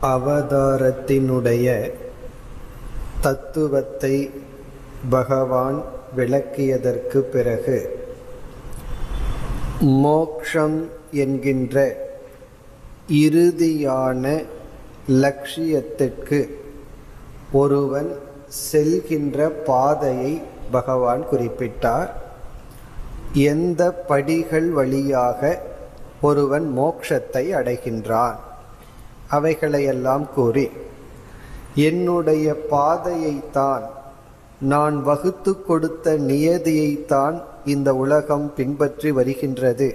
அவதாரத்தினுடைய தத்துவத்தை பகவான் விளக்கியதற்கு பிறகு மோக்ஷம் என்கின்ற இறுதியான லட்சியத்திற்கு ஒருவன் செல்கின்ற பாதையை பகவான் குறிப்பிட்டார். எந்த படிகள் வழியாக ஒருவன் மோட்சத்தை அடைகின்றான் அவைகளையெல்லாம் கூறி, என்னுடைய பாதையைத்தான், நான் வகுத்து கொடுத்த நியதியைத்தான் இந்த உலகம் பின்பற்றி வருகின்றது.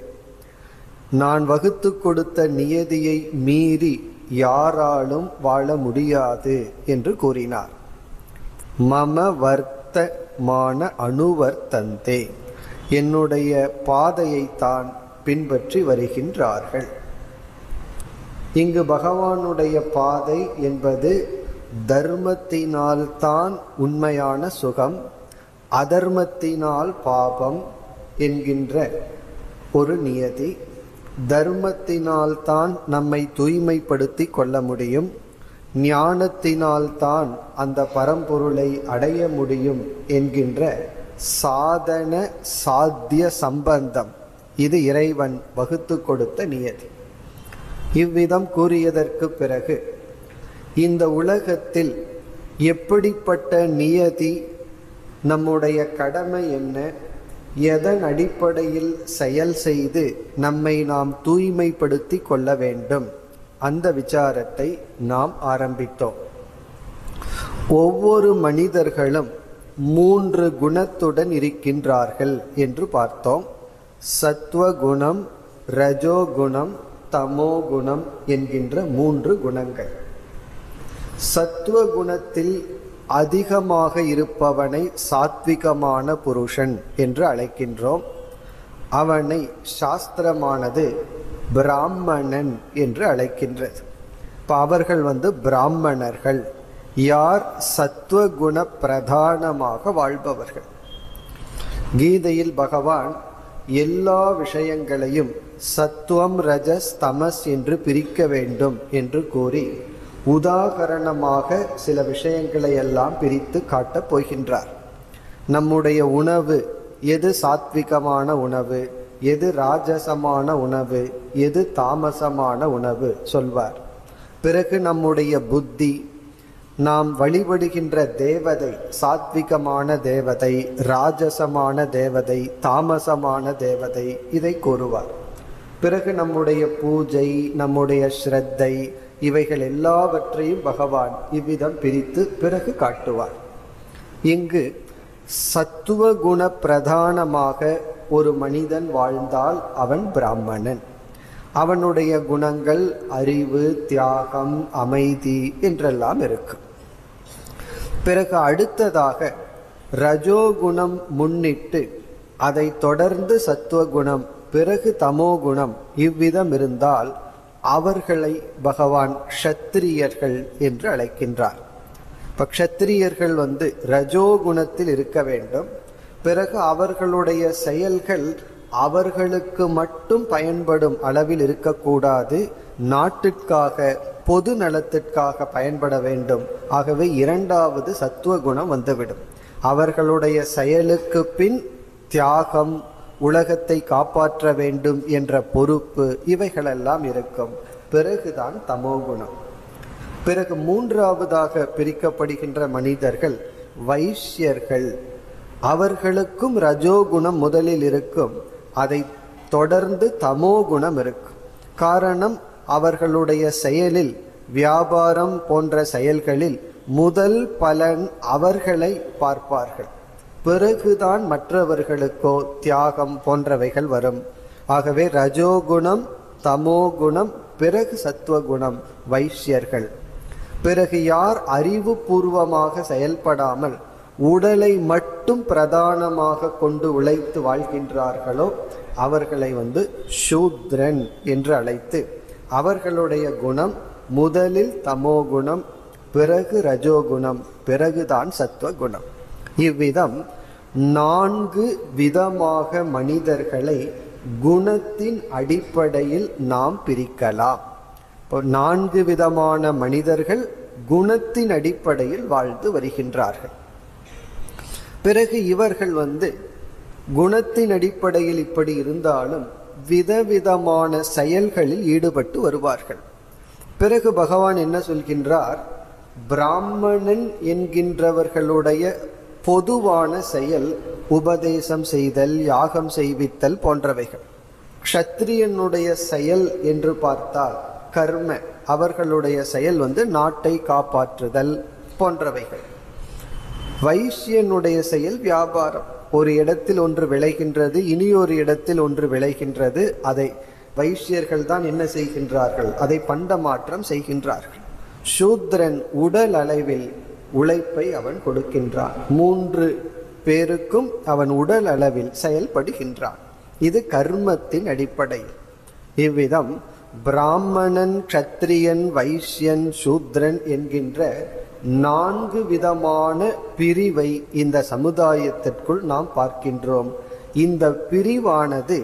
நான் வகுத்து கொடுத்த நியதியை மீறி யாராலும் வாழ முடியாது என்று கூறினார். மம வர்த்தமான அனுவர்த்தந்தே, என்னுடைய பாதையைத்தான் பின்பற்றி வருகின்றார்கள். இங்கு பகவானுடைய பாதை என்பது தர்மத்தினால்தான் உண்மையான சுகம், அதர்மத்தினால் பாபம் என்கின்ற ஒரு நியதி. தர்மத்தினால்தான் நம்மை தூய்மைப்படுத்தி கொள்ள முடியும், ஞானத்தினால்தான் அந்த பரம்பொருளை அடைய முடியும் என்கின்ற சாதன சாத்திய சம்பந்தம், இது இறைவன் வகுத்து கொடுத்த நியதி. இவ்விதம் கூறியதற்கு பிறகு இந்த உலகத்தில் எப்படிப்பட்ட நியதி, நம்முடைய கடமை என்ன, எதன் அடிப்படையில் செயல் செய்து நம்மை நாம் தூய்மைப்படுத்தி கொள்ள வேண்டும், அந்த விசாரத்தை நாம் ஆரம்பித்தோம். ஒவ்வொரு மனிதர்களும் 3 குணத்துடன் இருக்கின்றார்கள் என்று பார்த்தோம். சத்வகுணம், ரஜோகுணம், தமோகுணம் என்கின்ற 3 குணங்கள். சத்வகுணத்தில் அதிகமாக இருப்பவனை சாத்விகமான புருஷன் என்று அழைக்கின்றோம். அவனை சாஸ்திரமானது பிராமணன் என்று அழைக்கின்றது. இப்போ அவர்கள் பிராமணர்கள். யார்? சத்வகுண பிரதானமாக வாழ்பவர்கள். கீதையில் பகவான் எல்லா விஷயங்களையும் சத்துவம் ரஜஸ் தமஸ் என்று பிரிக்க வேண்டும் என்று கூறி உதாகரணமாக சில விஷயங்களை எல்லாம் பிரித்து காட்டப் போகின்றார். நம்முடைய உணவு எது சாத்விகமான உணவு, எது ராஜசமான உணவு, எது தாமசமான உணவு சொல்வார். பிறகு நம்முடைய புத்தி, நாம் வழிபடுகின்ற தேவதை சாத்விகமான தேவதை, ராஜசமான தேவதை, தாமசமான தேவதை, இதை கூறுவார். பிறகு நம்முடைய பூஜை, நம்முடைய ஸ்ரத்தை, இவைகள் எல்லாவற்றையும் பகவான் இவ்விதம் பிரித்து பிறகு காட்டுவார். இங்கு சத்துவகுண பிரதானமாக ஒரு மனிதன் வாழ்ந்தால் அவன் பிராமணன். அவனுடைய குணங்கள் அறிவு, தியாகம், அமைதி என்றெல்லாம் இருக்கும். பிறகு அடுத்ததாக ரஜோகுணம் முன்னிட்டு அதை தொடர்ந்து சத்துவகுணம், பிறகு தமோகுணம், இவ்விதம் இருந்தால் அவர்களை பகவான் க்ஷத்திரியர்கள் என்று அழைக்கின்றார். இப்போ க்ஷத்திரியர்கள் ரஜோகுணத்தில் இருக்க வேண்டும். பிறகு அவர்களுடைய செயல்கள் அவர்களுக்கு மட்டும் பயன்படும் அளவில் இருக்கக்கூடாது, நாட்டிற்காக, பொது நலத்திற்காக பயன்பட வேண்டும். ஆகவே 2வது சத்துவகுணம் வந்துவிடும். அவர்களுடைய செயலுக்கு பின் தியாகம், உலகத்தை காப்பாற்ற வேண்டும் என்ற பொறுப்பு, இவைகளெல்லாம் இருக்கும். பிறகுதான் தமோகுணம். பிறகு 3வதாக பிரிக்கப்படுகின்ற மனிதர்கள் வைஷ்யர்கள். அவர்களுக்கும் ரஜோகுணம் முதலில் இருக்கும், அதை தொடர்ந்து தமோகுணம் இருக்கும். காரணம், அவர்களுடைய செயலில், வியாபாரம் போன்ற செயல்களில் முதல் பலன் அவர்களை பார்ப்பார்கள். பிறகுதான் மற்றவர்களுக்கோ தியாகம் போன்றவைகள் வரும். ஆகவே ரஜோகுணம், தமோகுணம், பிறகு சத்துவகுணம், வைஷ்யர்கள். பிறகு யார் அறிவுபூர்வமாக செயல்படாமல் உடலை மட்டும் பிரதானமாக கொண்டு உழைத்து வாழ்கின்றார்களோ அவர்களை சூத்ரன் என்று அழைத்து, அவர்களுடைய குணம் முதலில் தமோகுணம், பிறகு ரஜோகுணம், பிறகுதான் சத்துவகுணம். இவ்விதம் 4 விதமாக மனிதர்களை குணத்தின் அடிப்படையில் நாம் பிரிக்கலாம். இப்போ 4 விதமான மனிதர்கள் குணத்தின் அடிப்படையில் வாழ்ந்து வருகின்றார்கள். பிறகு இவர்கள் குணத்தின் அடிப்படையில் இப்படி இருந்தாலும் விதவிதமான செயல்களில் ஈடுபட்டு வருவார்கள். பிறகு பகவான் என்ன சொல்கின்றார், பிராமணன் என்கின்றவர்களுடைய பொதுவான செயல் உபதேசம் செய்தல், யாகம் செய்வித்தல் போன்றவைகள். க்ஷத்ரியனுடைய செயல் என்று பார்த்தால் கர்ம, அவர்களுடைய செயல் நாட்டை காப்பாற்றுதல் போன்றவைகள். வைசியனுடைய செயல் வியாபாரம். ஒரு இடத்தில் ஒன்று விளைகின்றது, இனி ஒரு இடத்தில் ஒன்று விளைகின்றது, அதை வைசியர்கள் தான் என்ன செய்கின்றார்கள், அதை பண்டமாற்றம் செய்கின்றார்கள். சூத்ரன் உடல் அளவில் உழைப்பை அவன் கொடுக்கின்றான். 3 பேருக்கும் அவன் உடல் அளவில் செயல்படுகின்றான். இது கர்மத்தின் அடிப்படையில். இவ்விதம் பிராமணன், க்ஷத்ரியன், வைசியன், சூத்ரன் என்கின்ற 4 விதமான பிரிவை இந்த சமுதாயத்திற்குள் நாம் பார்க்கின்றோம். இந்த பிரிவானது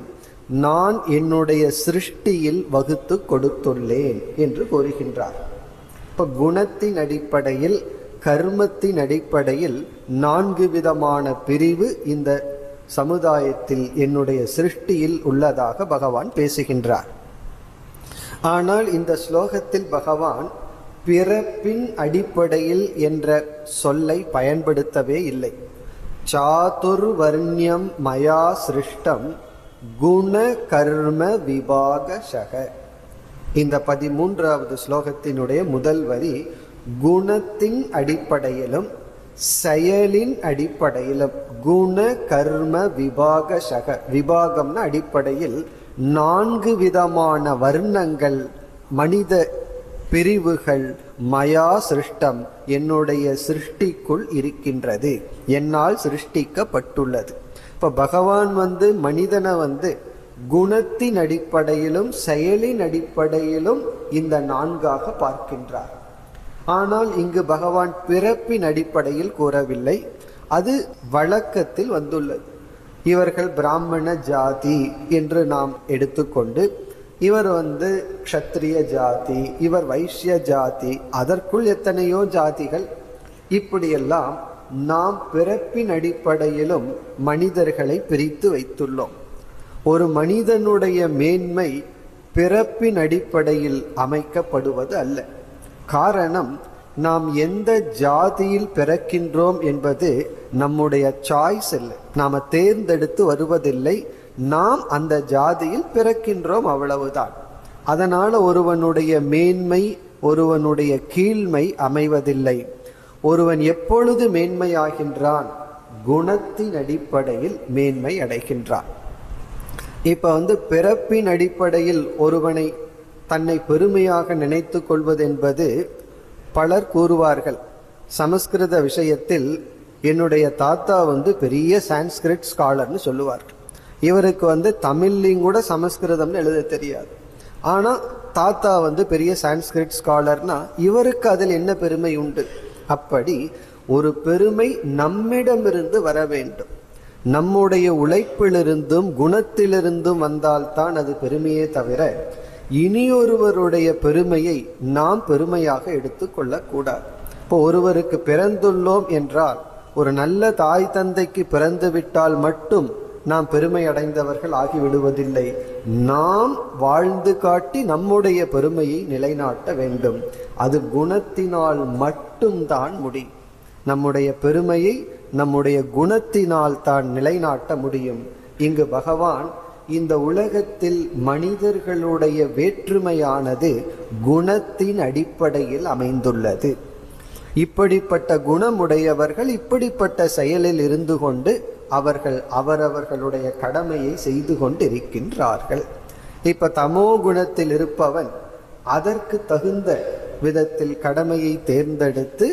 நான் என்னுடைய சிருஷ்டியில் வகுத்து கொடுத்துள்ளேன் என்று கூறுகின்றார். இப்ப குணத்தின் அடிப்படையில், கர்மத்தின் அடிப்படையில் 4 விதமான பிரிவு இந்த சமுதாயத்தில் என்னுடைய சிருஷ்டியில் உள்ளதாக பகவான் பேசுகின்றார். ஆனால் இந்த ஸ்லோகத்தில் பகவான் பிறப்பின் அடிப்படையில் என்ற சொல்லை பயன்படுத்தவே இல்லை. சாதுர்வர்ண்யம் மயா சிருஷ்டம் குண கர்ம விபாகசக. இந்த 13வது ஸ்லோகத்தினுடைய முதல் வரி குணத்தின் அடிப்படையிலும் செயலின் அடிப்படையிலும் குண கர்ம விபாகசக. விபாகம்னா அடிப்படையில் 4 விதமான வர்ணங்கள், மனித பிரிவுகள் மயா சிருஷ்டம் என்னுடைய சிருஷ்டிக்குள் இருக்கின்றது, என்னால் சிருஷ்டிக்கப்பட்டுள்ளது. இப்ப பகவான் மனிதனை குணத்தின் அடிப்படையிலும் செயலின் அடிப்படையிலும் இந்த 4ஆக பார்க்கின்றார். ஆனால் இங்கு பகவான் பிறப்பின் அடிப்படையில் கூறவில்லை. அது வழக்கத்தில் வந்துள்ளது. இவர்கள் பிராமண ஜாதி என்று நாம் எடுத்துக்கொண்டு, இவர் க்ஷத்ரிய ஜாதி, இவர் வைஷ்ய ஜாதி, அதற்குள் எத்தனையோ ஜாதிகள், இப்படியெல்லாம் நாம் பிறப்பின் அடிப்படையிலும் மனிதர்களை பிரித்து வைத்துள்ளோம். ஒரு மனிதனுடைய மேன்மை பிறப்பின் அடிப்படையில் அமைக்கப்படுவது அல்ல. காரணம், நாம் எந்த ஜாதியில் பிறக்கின்றோம் என்பது நம்முடைய சாய்ஸ் இல்லை, நாம தேர்ந்தெடுத்து வருவதில்லை. நாம் அந்த ஜாதியில் பிறக்கின்றோம், அவ்வளவுதான். அதனால ஒருவனுடைய மேன்மை, ஒருவனுடைய கீழ்மை அமைவதில்லை. ஒருவன் எப்பொழுது மேன்மையாகின்றான், குணத்தின் அடிப்படையில் மேன்மை அடைகின்றான். இப்ப பிறப்பின் அடிப்படையில் ஒருவனை தன்னை பெருமையாக நினைத்து கொள்வது என்பது பலர் கூறுவார்கள். சமஸ்கிருத விஷயத்தில் என்னுடைய தாத்தா பெரிய சான்ஸ்கிரிட் ஸ்காலர்னு சொல்லுவார்கள். இவருக்கு தமிழ்லையும் கூட சமஸ்கிருதம்னு எழுத தெரியாது. ஆனா தாத்தா பெரிய சான்ஸ்கிரிட் ஸ்காலர்னா இவருக்கு அதில் என்ன பெருமை உண்டு? அப்படி ஒரு பெருமை நம்மிடமிருந்து வர வேண்டும். நம்முடைய உழைப்பிலிருந்தும் குணத்திலிருந்தும் வந்தால்தான் அது பெருமையே தவிர இனியொருவருடைய பெருமையை நாம் பெருமையாக எடுத்துக்கொள்ள கூடாது. இப்போ ஒருவருக்கு பிறந்துள்ளோம் என்றால், ஒரு நல்ல தாய் தந்தைக்கு பிறந்து விட்டால் மட்டும் நாம் பெருமை அடைந்தவர்கள் ஆகிவிடுவதில்லை. நாம் வாழ்ந்து காட்டி நம்முடைய பெருமையை நிலைநாட்ட வேண்டும். அது குணத்தினால் மட்டும்தான் முடியும். நம்முடைய பெருமையை நம்முடைய குணத்தினால் தான் நிலைநாட்ட முடியும். இங்கு பகவான் இந்த உலகத்தில் மனிதர்களுடைய வேற்றுமையானது குணத்தின் அடிப்படையில் அமைந்துள்ளது. இப்படிப்பட்ட குணமுடையவர்கள் இப்படிப்பட்ட செயலில் இருந்து கொண்டு அவர்கள் அவரவர்களுடைய கடமையை செய்து கொண்டிருக்கின்றார்கள். இப்ப தமோ குணத்தில் இருப்பவன் அதற்கு தகுந்த விதத்தில் கடமையை தேர்ந்தெடுத்து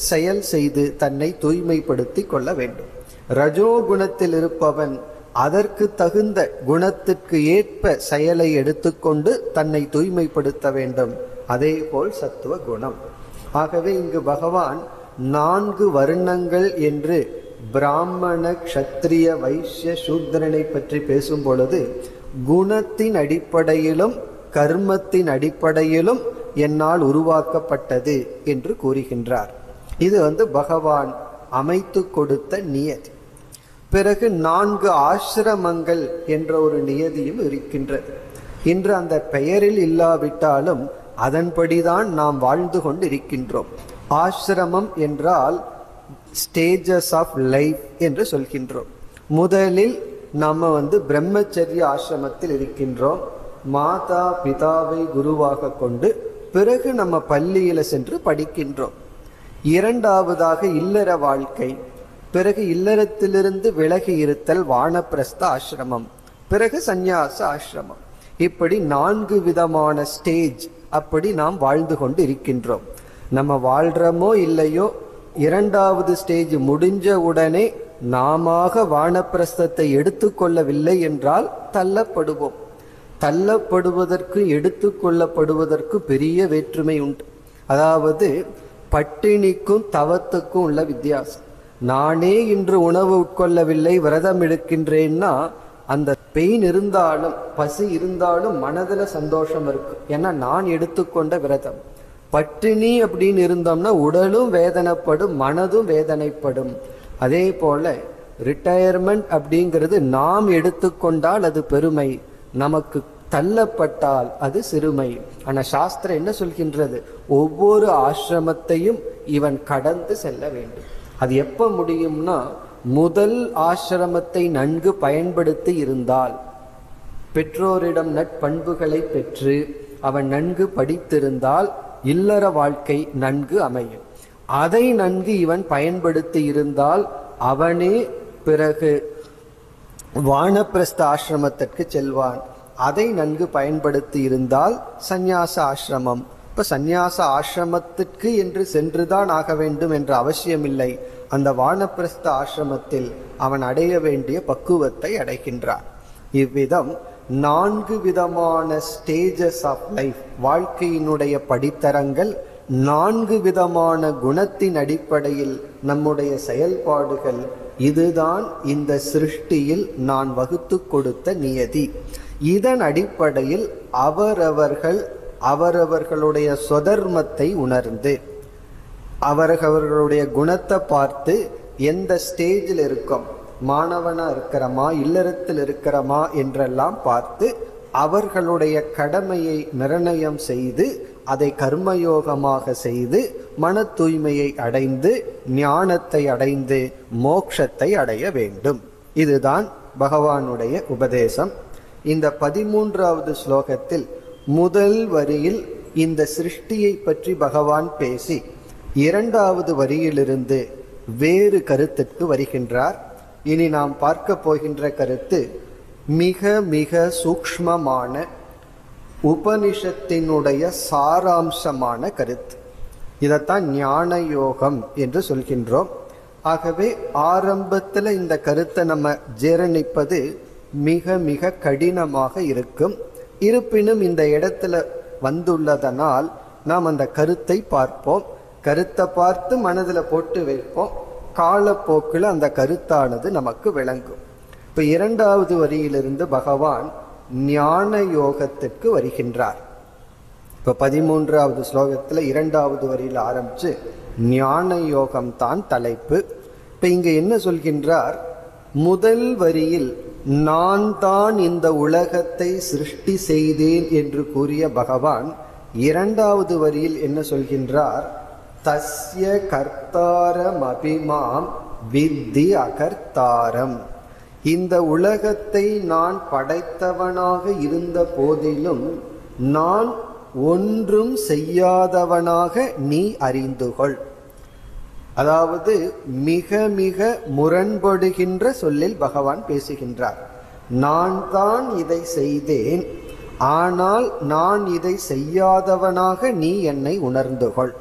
செயல் செய்து தன்னை தூய்மைப்படுத்தி கொள்ள வேண்டும். ரஜோகுணத்தில் இருப்பவன் அதற்கு தகுந்த குணத்திற்கு ஏற்ப செயலை எடுத்துக்கொண்டு தன்னை தூய்மைப்படுத்த வேண்டும். அதே போல் சத்துவ குணம். ஆகவே இங்கு பகவான் 4 வர்ணங்கள் என்று பிராமண, க்ஷத்ரிய, வைஷ்ய, சூத்ரனை பற்றி பேசும் பொழுது குணத்தின் அடிப்படையிலும் கர்மத்தின் அடிப்படையிலும் என்னால் உருவாக்கப்பட்டது என்று கூறுகின்றார். இது பகவான் அமைத்து கொடுத்த நியதி. பிறகு 4 ஆசிரமங்கள் என்ற ஒரு நியதியும் இருக்கின்றது. இன்று அந்த பெயரில் இல்லாவிட்டாலும் அதன்படிதான் நாம் வாழ்ந்து கொண்டு இருக்கின்றோம். ஆசிரமம் என்றால் ஸ்டேஜஸ் ஆஃப் லைஃப் என்று சொல்கின்றோம். முதலில் நம்ம பிரம்மச்சரிய ஆசிரமத்தில் இருக்கின்றோம். மாதா பிதாவை குருவாக கொண்டு பிறகு நம்ம பள்ளியில சென்று படிக்கின்றோம். இரண்டாவதாக இல்லற வாழ்க்கை, பிறகு இல்லறத்திலிருந்து விலகி இருத்தல் வானப்பிரஸ்த ஆசிரமம், பிறகு சந்நியாச ஆசிரமம். இப்படி 4 விதமான ஸ்டேஜ் அப்படி நாம் வாழ்ந்து கொண்டு இருக்கின்றோம். நம்ம வாழ்றோமோ இல்லையோ, இரண்டாவது ஸ்டேஜ் முடிஞ்ச உடனே நாம வானப்பிரஸ்தத்தை எடுத்துக்கொள்ளவில்லை என்றால் தள்ளப்படுவோம். தள்ளப்படுவதற்கு எடுத்துக்கொள்ளப்படுவதற்கு பெரிய வேற்றுமை உண்டு. அதாவது பட்டினிக்கும் தவத்துக்கும் உள்ள வித்தியாசம். நானே இன்று உணவு உட்கொள்ளவில்லை, விரதம் எடுக்கின்றேன்னா அந்த பெயின் இருந்தாலும் பசி இருந்தாலும் மனதுல சந்தோஷம் இருக்கும். ஏன்னா நான் எடுத்துக்கொண்ட விரதம். பட்டினி அப்படின்னு இருந்தோம்னா உடலும் வேதனைப்படும், மனதும் வேதனைப்படும். அதே போல ரிட்டையர்மெண்ட் அப்படிங்கிறது நாம் எடுத்துக்கொண்டால் அது பெருமை, நமக்கு தள்ளப்பட்டால் அது சிறுமை. ஆனா சாஸ்திரம் என்ன சொல்கின்றது? ஒவ்வொரு ஆசிரமத்தையும் இவன் கடந்து செல்ல வேண்டும். அது எப்ப முடியும்னா, முதல் ஆசிரமத்தை நன்கு பயன்படுத்தி இருந்தால், பெற்றோரிடம் நட்பண்புகளை பெற்று அவன் நன்கு படித்திருந்தால் இல்லற வாழ்க்கை நன்கு அமையும். அதை நன்கு இவன் பயன்படுத்தி இருந்தால் அவனே பிறகு வானப்பிரஸ்த ஆசிரமத்திற்கு செல்வான். அதை நன்கு பயன்படுத்தி இருந்தால் சந்நியாச ஆசிரமம். இப்ப சந்நியாச ஆசிரமத்திற்கு என்று சென்றுதான் ஆக வேண்டும் என்ற அவசியமில்லை. அந்த வானப்பிரஸ்த ஆசிரமத்தில் அவன் அடைய வேண்டிய பக்குவத்தை அடைகின்றான். இவ்விதம் 4 விதமான ஸ்டேஜஸ் ஆஃப் லைஃப், வாழ்க்கையினுடைய படித்தரங்கள், 4 விதமான குணத்தின் அடிப்படையில் நம்முடைய செயல்பாடுகள். இதுதான் இந்த சிருஷ்டியில் நான் வகுத்து கொடுத்த நியதி. இதன் அடிப்படையில் அவரவர்களுடைய சொதர்மத்தை உணர்ந்து, அவரவர்களுடைய குணத்தை பார்த்து, எந்த ஸ்டேஜில் இருக்கும், மாணவனா இருக்கிறமா இல்லறத்தில் இருக்கிறமா என்றெல்லாம் பார்த்து அவர்களுடைய கடமையை நிர்ணயம் செய்து அதை கர்மயோகமாக செய்து மன தூய்மையை அடைந்து ஞானத்தை அடைந்து மோட்சத்தை அடைய வேண்டும். இதுதான் பகவானுடைய உபதேசம். இந்த 13வது ஸ்லோகத்தில் முதல் வரியில் இந்த சிருஷ்டியை பற்றி பகவான் பேசி 2வது வரியிலிருந்து வேறு கருத்துக்கு வருகின்றார். இனி நாம் பார்க்க போகின்ற கருத்து மிக மிக சூக்ஷ்மமான உபனிஷத்தினுடைய சாராம்சமான கருத்து. இதைத்தான் ஞான யோகம் என்று சொல்கின்றோம். ஆகவே ஆரம்பத்தில் இந்த கருத்தை நம்ம ஜீரணிப்பது மிக மிக கடினமாக இருக்கும். இருப்பினும் இந்த இடத்துல வந்துள்ளதனால் நாம் அந்த கருத்தை பார்ப்போம். கருத்தை பார்த்து மனதில் போட்டு வைப்போம். காலப்போக்கில் அந்த கருத்தானது நமக்கு விளங்கும். இப்ப 2வது வரியிலிருந்து பகவான் ஞான யோகத்திற்கு வருகின்றார். இப்ப 13வது ஸ்லோகத்துல 2வது வரியில் ஆரம்பிச்சு ஞான யோகம் தான் தலைப்பு. இப்ப இங்க என்ன சொல்கின்றார்? முதல் வரியில் நான் தான் இந்த உலகத்தை சிருஷ்டி செய்தேன் என்று கூறிய பகவான் 2வது வரியில் என்ன சொல்கின்றார்? தஸ்ய கர்த்தாரம் அபிமாம் வித்தி அகர்த்தாரம். இந்த உலகத்தை நான் படைத்தவனாக இருந்த போதிலும் நான் ஒன்றும் செய்யாதவனாக நீ அறிந்துகொள். அதாவது மிக மிக முரண்படுகின்ற சொல்லில் பகவான் பேசுகின்றார். நான் தான் இதை செய்தேன், ஆனால் நான் இதை செய்யாதவனாக நீ என்னை உணர்ந்துகொள்.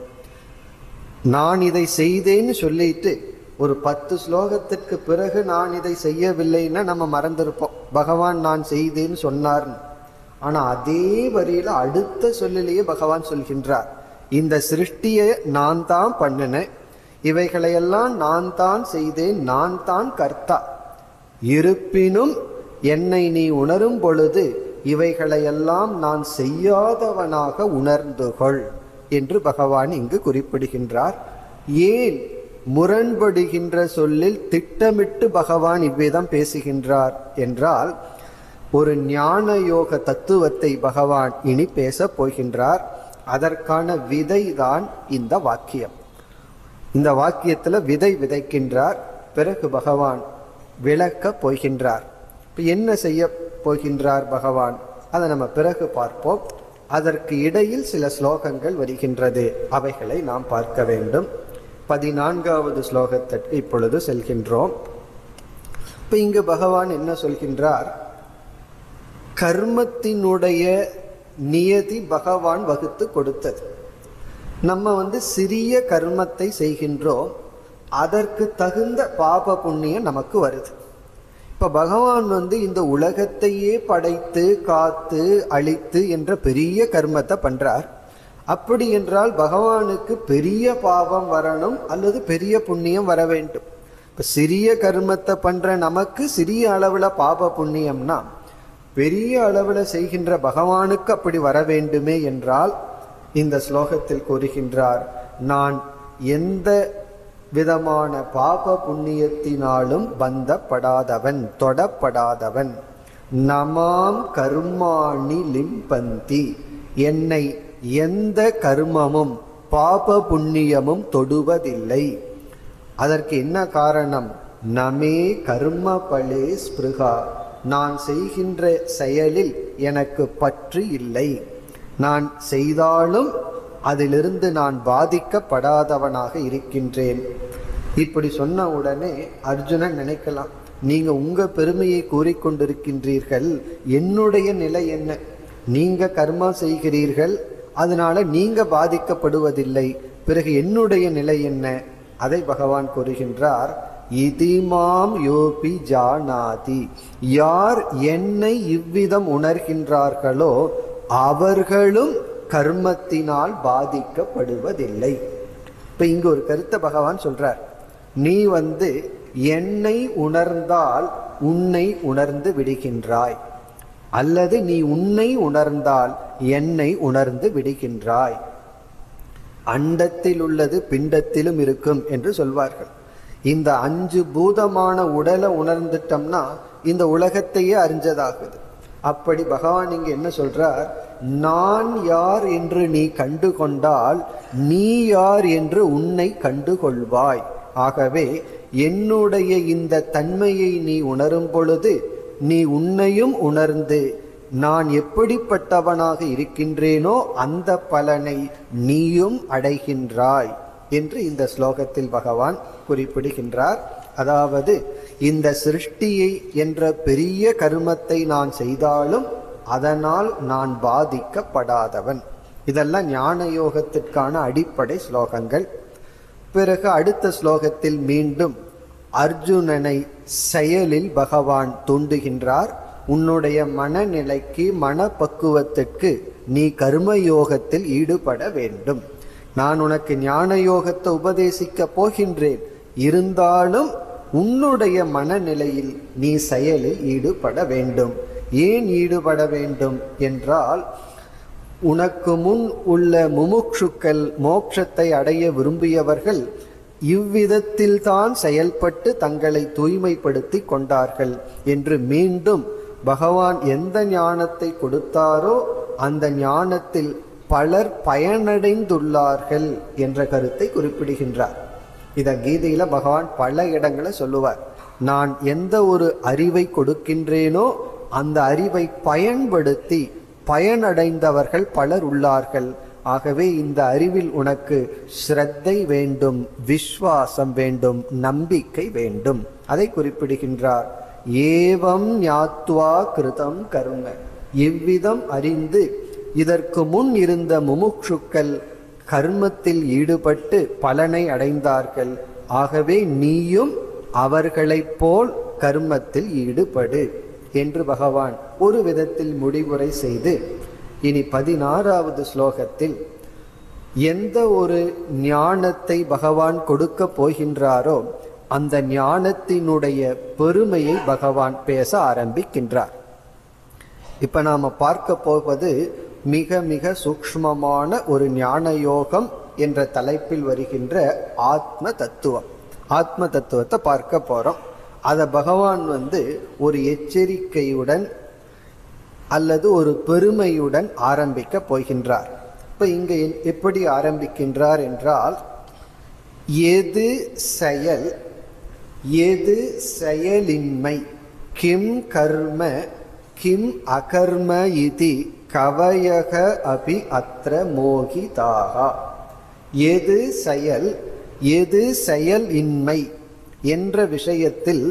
நான் இதை செய்தேன்னு சொல்லிட்டு ஒரு 10 ஸ்லோகத்திற்கு பிறகு நான் இதை செய்யவில்லைன்னா நம்ம மறந்திருப்போம். பகவான் நான் செய்தேன்னு சொன்னார்னு. ஆனா அதே வரியில அடுத்த சொல்லிலேயே பகவான் சொல்கின்றார், இந்த சிருஷ்டியை நான் தான் பண்ணினேன், இவைகளையெல்லாம் நான் தான் செய்தேன், நான் தான் கர்த்தா. இருப்பினும் என்னை நீ உணரும் பொழுது இவைகளையெல்லாம் நான் செய்யாதவனாக உணர்ந்துகொள் என்று பகவான் இங்கு குறிப்பிடுகின்றார். ஏன் முரண்படுகின்ற சொல்லில் திட்டமிட்டு பகவான் இவ்விதம் பேசுகின்றார் என்றால், ஒரு ஞான யோக தத்துவத்தை பகவான் இனி பேசப் போகின்றார். அதற்கான விதைதான் இந்த வாக்கியம். இந்த வாக்கியத்தில் விதை விதைக்கின்றார். பிறகு பகவான் விளக்கப் போகின்றார். இப்போ என்ன செய்ய போகின்றார் பகவான், அதை நம்ம பிறகு பார்ப்போம். அதற்கு இடையில் சில ஸ்லோகங்கள் வருகின்றது, அவைகளை நாம் பார்க்க வேண்டும். 14வது ஸ்லோகத்திற்கு இப்பொழுது செல்கின்றோம். இப்போ இங்கு பகவான் என்ன சொல்கின்றார், கர்மத்தினுடைய நியதி பகவான் வகுத்து கொடுத்தது. நம்ம சிறிய கர்மத்தை செய்கின்றோம், அதற்கு தகுந்த பாப புண்ணியம் நமக்கு வருது. இப்ப பகவான் இந்த உலகத்தையே படைத்து காத்து அழித்து என்ற பெரிய கர்மத்தை பண்றார். அப்படி என்றால் பகவானுக்கு பெரிய பாவம் வரணும் அல்லது பெரிய புண்ணியம் வர வேண்டும். இப்ப சிறிய கர்மத்தை பண்ற நமக்கு சிறிய அளவுல பாப புண்ணியம்னா, பெரிய அளவுல செய்கின்ற பகவானுக்கு அப்படி வர வேண்டுமே என்றால், இந்த ஸ்லோகத்தில் கூறுகின்றார், நான் எந்த விதமான பாப புண்ணியத்தினாலும் பந்தப்படாதவன், தொடப்படாதவன். நமாம் கர்மாணி லிம்பந்தி, என்னை எந்த கர்மமும் பாப புண்ணியமும் தொடுவதில்லை. அதற்கு என்ன காரணம், நமே கர்ம பலே ஸ்பிருகா, நான் செய்கின்ற செயலில் எனக்கு பற்று இல்லை. நான் செய்தாலும் அதிலிருந்து நான் பாதிக்கப்படாதவனாக இருக்கின்றேன். இப்படி சொன்ன உடனே அர்ஜுனன் நினைக்கலாம், நீங்க உங்க பெருமையை கூறிக்கொண்டிருக்கின்றீர்கள், என்னுடைய நிலை என்ன? நீங்க கர்மா செய்கிறீர்கள், அதனால நீங்க பாதிக்கப்படுவதில்லை, பிறகு என்னுடைய நிலை என்ன? அதை பகவான் கூறுகின்றார், இதிமாம் யோபி ஜானாதி, யார் என்னை இவ்விதம் உணர்கின்றார்களோ அவர்களும் கர்மத்தினால் பாதிக்கப்படுவதில்லை. இப்ப இங்கு ஒரு கருத்தை பகவான் சொல்றார், நீ என்னை உணர்ந்தால் உன்னை உணர்ந்து விடுகின்றாய், அல்லது நீ உன்னை உணர்ந்தால் என்னை உணர்ந்து விடுகின்றாய். அண்டத்தில் உள்ளது பிண்டத்திலும் இருக்கும் என்று சொல்வார்கள். இந்த 5 பூதமான உடலை உணர்ந்துட்டோம்னா இந்த உலகத்தையே அறிஞ்சதாகுது. அப்படி பகவான் இங்க என்ன சொல்றார், நான் யார் என்று நீ கண்டு கொண்டால் நீ யார் என்று உன்னை கண்டு கொள்வாய். ஆகவே என்னுடைய இந்த தன்மையை நீ உணரும் பொழுது நீ உன்னையும் உணர்ந்து நான் எப்படிப்பட்டவனாக இருக்கின்றேனோ அந்த பலனை நீயும் அடைகின்றாய் என்று இந்த ஸ்லோகத்தில் பகவான் குறிப்பிடுகின்றார். அதாவது இந்த சிருஷ்டியை என்ற பெரிய கர்மத்தை நான் செய்தாலும் அதனால் நான் பாதிக்கப்படாதவன். இதெல்லாம் ஞான யோகத்திற்கான அடிப்படை ஸ்லோகங்கள். பிறகு அடுத்த ஸ்லோகத்தில் மீண்டும் அர்ஜுனனை செயலில் பகவான் தூண்டுகின்றார். உன்னுடைய மனநிலைக்கு மனப்பக்குவத்திற்கு நீ கர்மயோகத்தில் ஈடுபட வேண்டும். நான் உனக்கு ஞான யோகத்தை உபதேசிக்க போகின்றேன், இருந்தாலும் உன்னுடைய மனநிலையில் நீ செயலில் ஈடுபட வேண்டும். ஏன் ஈடுபட வேண்டும் என்றால், உனக்கு முன் உள்ள முமுட்சுக்கள் மோட்சத்தை அடைய விரும்பியவர்கள் இவ்விதத்தில் தான் செயல்பட்டு தங்களை தூய்மைப்படுத்தி கொண்டார்கள் என்று மீண்டும் பகவான் எந்த ஞானத்தை கொடுத்தாரோ அந்த ஞானத்தில் பலர் பயனடைந்துள்ளார்கள் என்ற கருத்தை குறிப்பிடுகின்றார். இத கீதையில பகவான் பல இடங்களை சொல்லுவார். நான் எந்த ஒரு அறிவை கொடுக்கின்றேனோ அந்த அறிவை பயன்படுத்தி பயனடைந்தவர்கள் பலர் உள்ளார்கள். ஆகவே இந்த அறிவில் உனக்கு ஸ்ரத்தை வேண்டும், விஸ்வாசம் வேண்டும், நம்பிக்கை வேண்டும். அதை குறிப்பிடுகின்றார். ஏவம் ஞாத்வா கிருதம் கர்ம, இவ்விதம் அறிந்து இதற்கு முன் இருந்த முமுட்சுக்கள் கர்மத்தில் ஈடுபட்டு பலனை அடைந்தார்கள். ஆகவே நீயும் அவர்களைப் போல் கர்மத்தில் ஈடுபடு என்று பகவான் ஒரு விதத்தில் முடிவுரை செய்து, இனி 16வது ஸ்லோகத்தில் எந்த ஒரு ஞானத்தை பகவான் கொடுக்க போகின்றாரோ அந்த ஞானத்தினுடைய பெருமையை பகவான் பேச ஆரம்பிக்கின்றார். இப்ப நாம பார்க்க போவது மிக மிக சூக்ஷ்மமான ஒரு ஞான யோகம் என்ற தலைப்பில் வருகின்ற ஆத்ம தத்துவம். ஆத்ம தத்துவத்தை பார்க்க போறோம். அத பகவான் ஒரு எச்சரிக்கையுடன் அல்லது ஒரு பெருமையுடன் ஆரம்பிக்க போகின்றார். இப்ப இங்க எப்படி ஆரம்பிக்கின்றார் என்றால், எது செயல் எது செயலின்மை, கிம் கர்ம கிம் அகர்ம இதி கவயக அபி அத்ர மோகிதாகா. எது செயல் எது செயல் இன்மை என்ற விஷயத்தில்